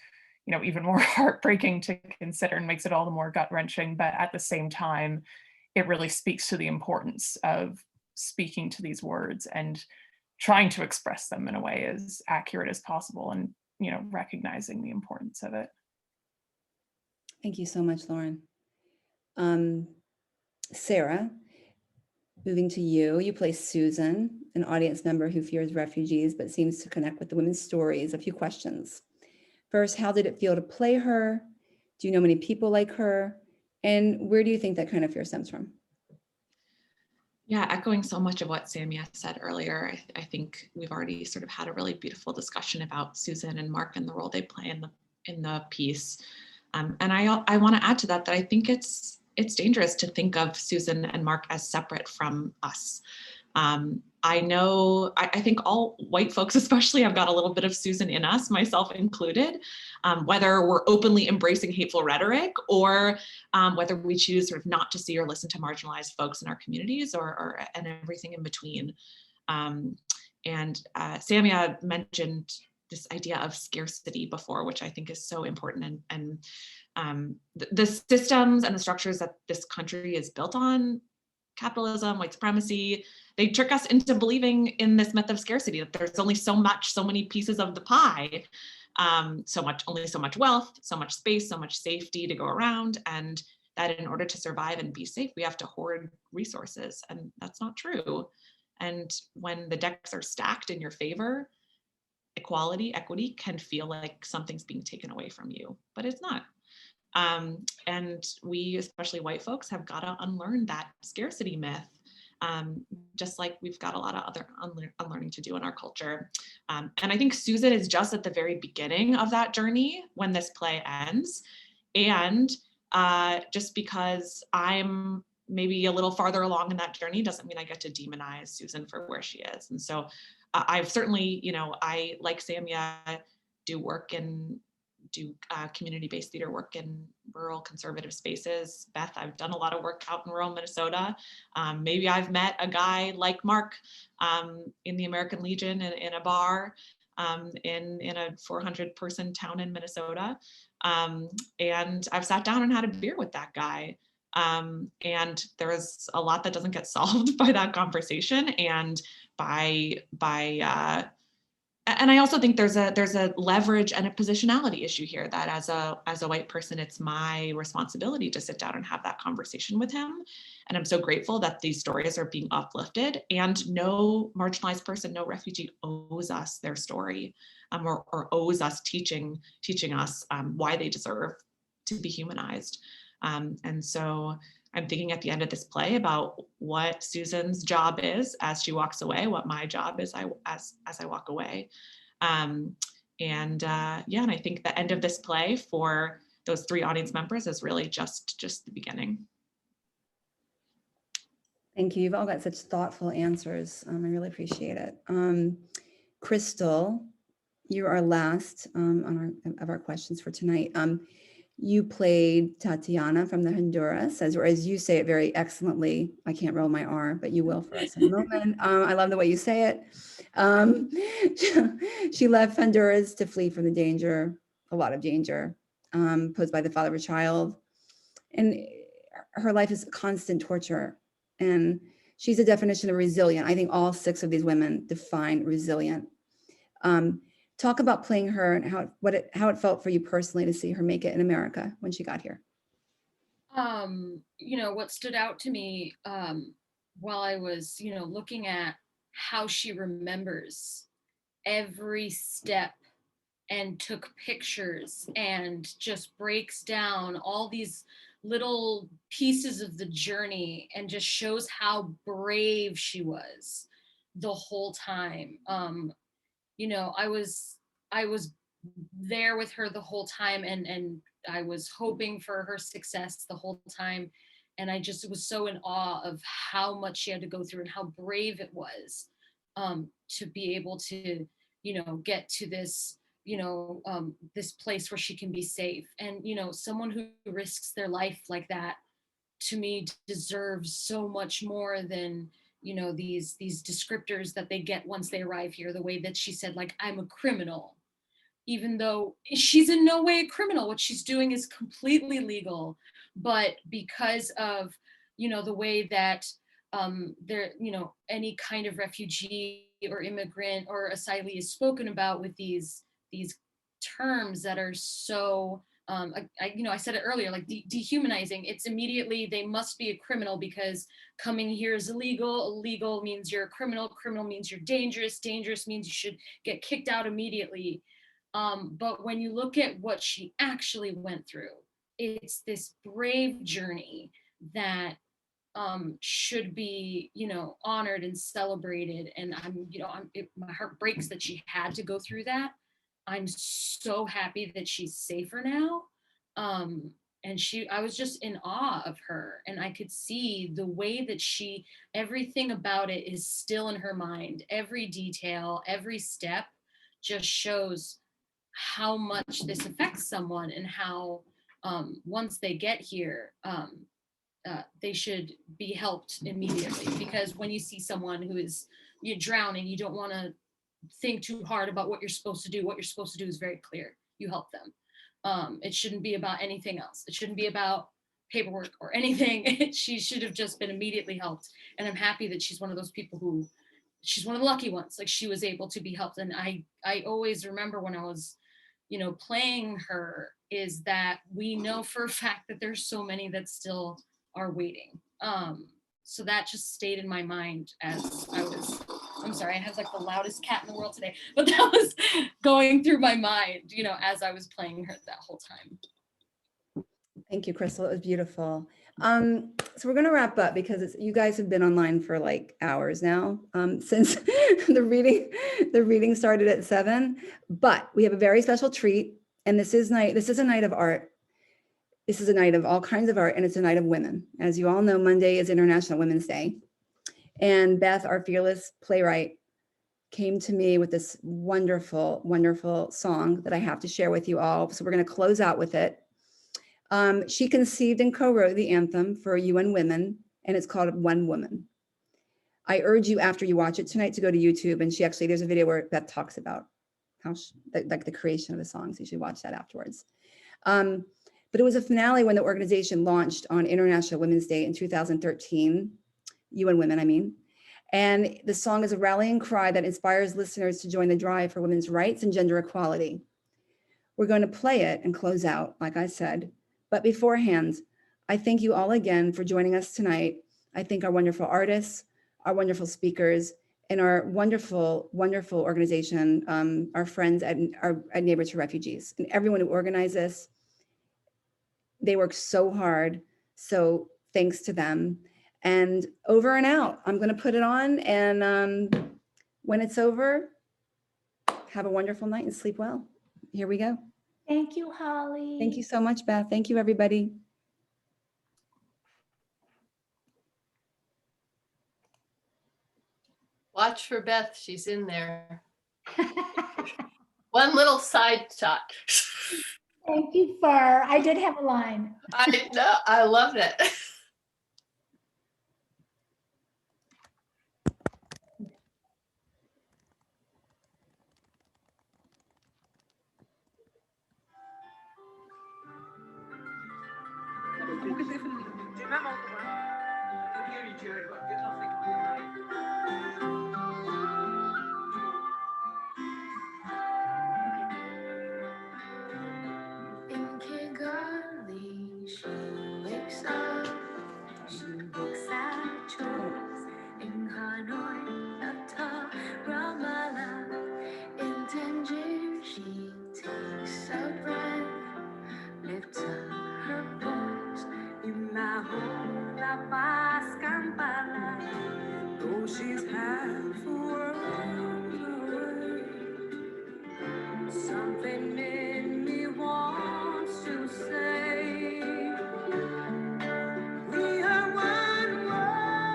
S6: even more heartbreaking to consider and makes it all the more gut-wrenching. But at the same time, it really speaks to the importance of speaking to these words and trying to express them in a way as accurate as possible, and, recognizing the importance of it.
S1: Thank you so much, Lauren. Sarah, Moving to you, you play Susan, an audience member who fears refugees but seems to connect with the women's stories. A few questions. First, how did it feel to play her? Do you know many people like her? And where do you think that kind of fear stems from?
S10: Yeah, echoing so much of what Samia said earlier, I think we've already sort of had a really beautiful discussion about Susan and Mark and the role they play in the piece. And I want to add to that I think it's dangerous to think of Susan and Mark as separate from us. I think all white folks especially have got a little bit of Susan in us, myself included, whether we're openly embracing hateful rhetoric or whether we choose sort of not to see or listen to marginalized folks in our communities and everything in between. Samia mentioned this idea of scarcity before, which I think is so important. And the systems and the structures that this country is built on, capitalism, white supremacy, they trick us into believing in this myth of scarcity, that there's only so many pieces of the pie, only so much wealth, so much space, so much safety to go around, and that in order to survive and be safe, we have to hoard resources, and that's not true. And when the decks are stacked in your favor, equity can feel like something's being taken away from you, but it's not. And we, especially white folks, have got to unlearn that scarcity myth, just like we've got a lot of other unlearning to do in our culture. And I think Susan is just at the very beginning of that journey when this play ends. And just because I'm maybe a little farther along in that journey doesn't mean I get to demonize Susan for where she is. And so I've certainly, I, like Samia, do community-based theater work in rural conservative spaces. Beth, I've done a lot of work out in rural Minnesota. Maybe I've met a guy like Mark in the American Legion in a bar in a 400-person town in Minnesota. And I've sat down and had a beer with that guy. And there's a lot that doesn't get solved by that conversation and and I also think there's a leverage and a positionality issue here, that as a white person, it's my responsibility to sit down and have that conversation with him. And I'm so grateful that these stories are being uplifted, and no marginalized person, no refugee owes us their story, or owes us teaching us why they deserve to be humanized. And so I'm thinking at the end of this play about what Susan's job is as she walks away, what my job is as I walk away. And I think the end of this play for those 3 audience members is really just the beginning.
S1: Thank you. You've all got such thoughtful answers. I really appreciate it. Crystal, you're our last of our questions for tonight. You played Tatiana from the Honduras, as you say it very excellently. I can't roll my R, but you will for us in a moment. I love the way you say it. She left Honduras to flee from a lot of danger, posed by the father of a child. And her life is constant torture. And she's a definition of resilient. I think all 6 of these women define resilient. Talk about playing her and how it felt for you personally to see her make it in America when she got here.
S7: What stood out to me while I was, looking at how she remembers every step and took pictures and just breaks down all these little pieces of the journey and just shows how brave she was the whole time. I was there with her the whole time, and I was hoping for her success the whole time. And I just was so in awe of how much she had to go through and how brave it was to be able to, get to this, this place where she can be safe. And, someone who risks their life like that, to me, deserves so much more than, these descriptors that they get once they arrive here. The way that she said, like, I'm a criminal, even though she's in no way a criminal. What she's doing is completely legal, but because of, the way that there, any kind of refugee or immigrant or asylee is spoken about with these terms that are so I said it earlier, like dehumanizing. It's immediately, they must be a criminal because coming here is illegal. Illegal means you're a criminal. Criminal means you're dangerous. Dangerous means you should get kicked out immediately. But when you look at what she actually went through, it's this brave journey that should be, honored and celebrated. And my heart breaks that she had to go through that. I'm so happy that she's safer now. And I was just in awe of her, and I could see the way that everything about it is still in her mind. Every detail, every step just shows how much this affects someone, and how once they get here, they should be helped immediately. Because when you see someone who is drowning, you don't want to think too hard about what you're supposed to do. What you're supposed to do is very clear. You help them. It shouldn't be about anything else. It shouldn't be about paperwork or anything. She should have just been immediately helped. And I'm happy that she's one of those people she's one of the lucky ones. Like, she was able to be helped. And I always remember when I was, playing her, is that we know for a fact that there's so many that still are waiting. So that just stayed in my mind as I'm sorry, I have like the loudest cat in the world today, but that was going through my mind, as I was playing her that whole time.
S1: Thank you, Crystal. It was beautiful. So we're going to wrap up because you guys have been online for like hours now, since the reading started at 7. But we have a very special treat, and this is a night of art. This is a night of all kinds of art, and it's a night of women. As you all know, Monday is International Women's Day. And Beth, our fearless playwright, came to me with this wonderful, wonderful song that I have to share with you all. So we're going to close out with it. She conceived and co-wrote the anthem for UN Women, and it's called One Woman. I urge you, after you watch it tonight, to go to YouTube. And there's a video where Beth talks about how the creation of the song. So you should watch that afterwards. But it was a finale when the organization launched on International Women's Day in 2013, UN Women, I mean. And the song is a rallying cry that inspires listeners to join the drive for women's rights and gender equality. We're going to play it and close out, like I said. But beforehand, I thank you all again for joining us tonight. I thank our wonderful artists, our wonderful speakers, and our wonderful, wonderful organization, our friends at Neighbors for Refugees, and everyone who organized this. They work so hard, so thanks to them. And over and out. I'm going to put it on, and when it's over, have a wonderful night and sleep well. Here we go.
S2: Thank you, Holly.
S1: Thank you so much, Beth. Thank you, everybody.
S12: Watch for Beth. She's in there. One little side shot.
S2: Thank you, Fur. I did have a line.
S12: I know. I loved it.
S13: In Kigali, she wakes up, she looks at chores. In Hanoi, Qatar, Ramallah, in Tangier, she takes a breath, lifts up her voice. In Lahore, La Paz, Kampala, though she's half a world away, something in me wants to say, we are one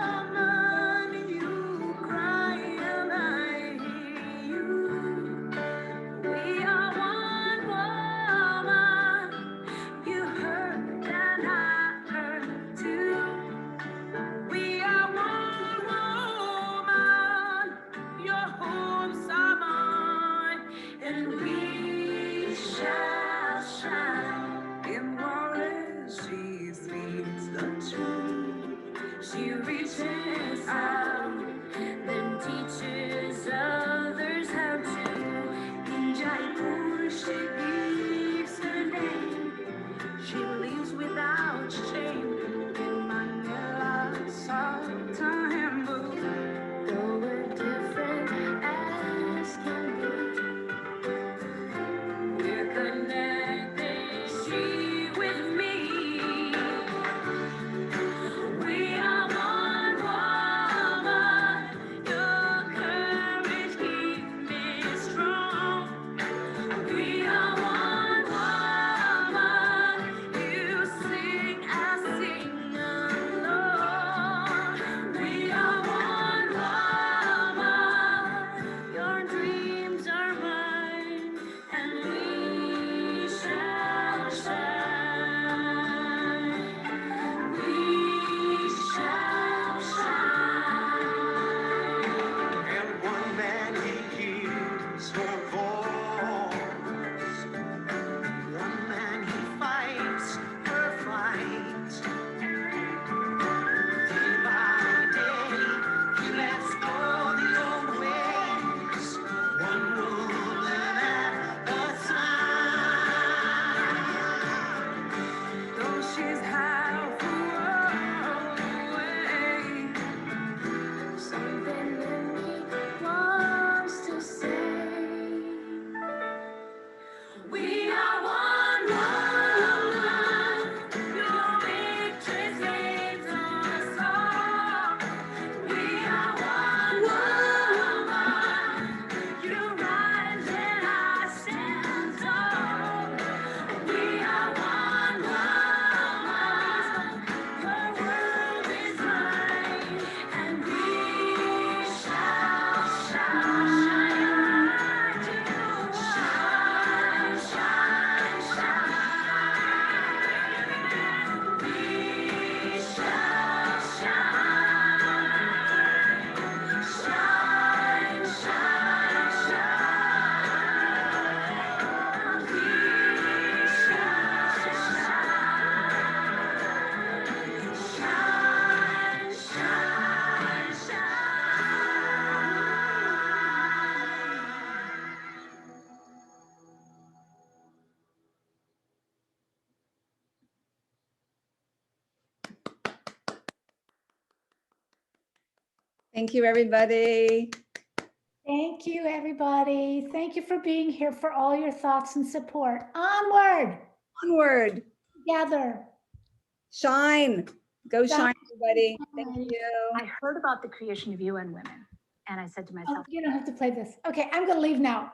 S13: woman. You cry and I hear you. We are one woman. You hurt and I hurt too. We are one woman.
S1: Thank you, everybody.
S2: Thank you, everybody. Thank you for being here, for all your thoughts and support. Onward,
S1: Onward.
S2: together.
S1: Shine. Go shine, everybody. Thank
S2: Shine.
S1: you.
S14: I heard about the creation of UN Women, and I said to
S2: Oh,
S14: myself,
S2: you don't have to play this. Okay, I'm gonna leave now.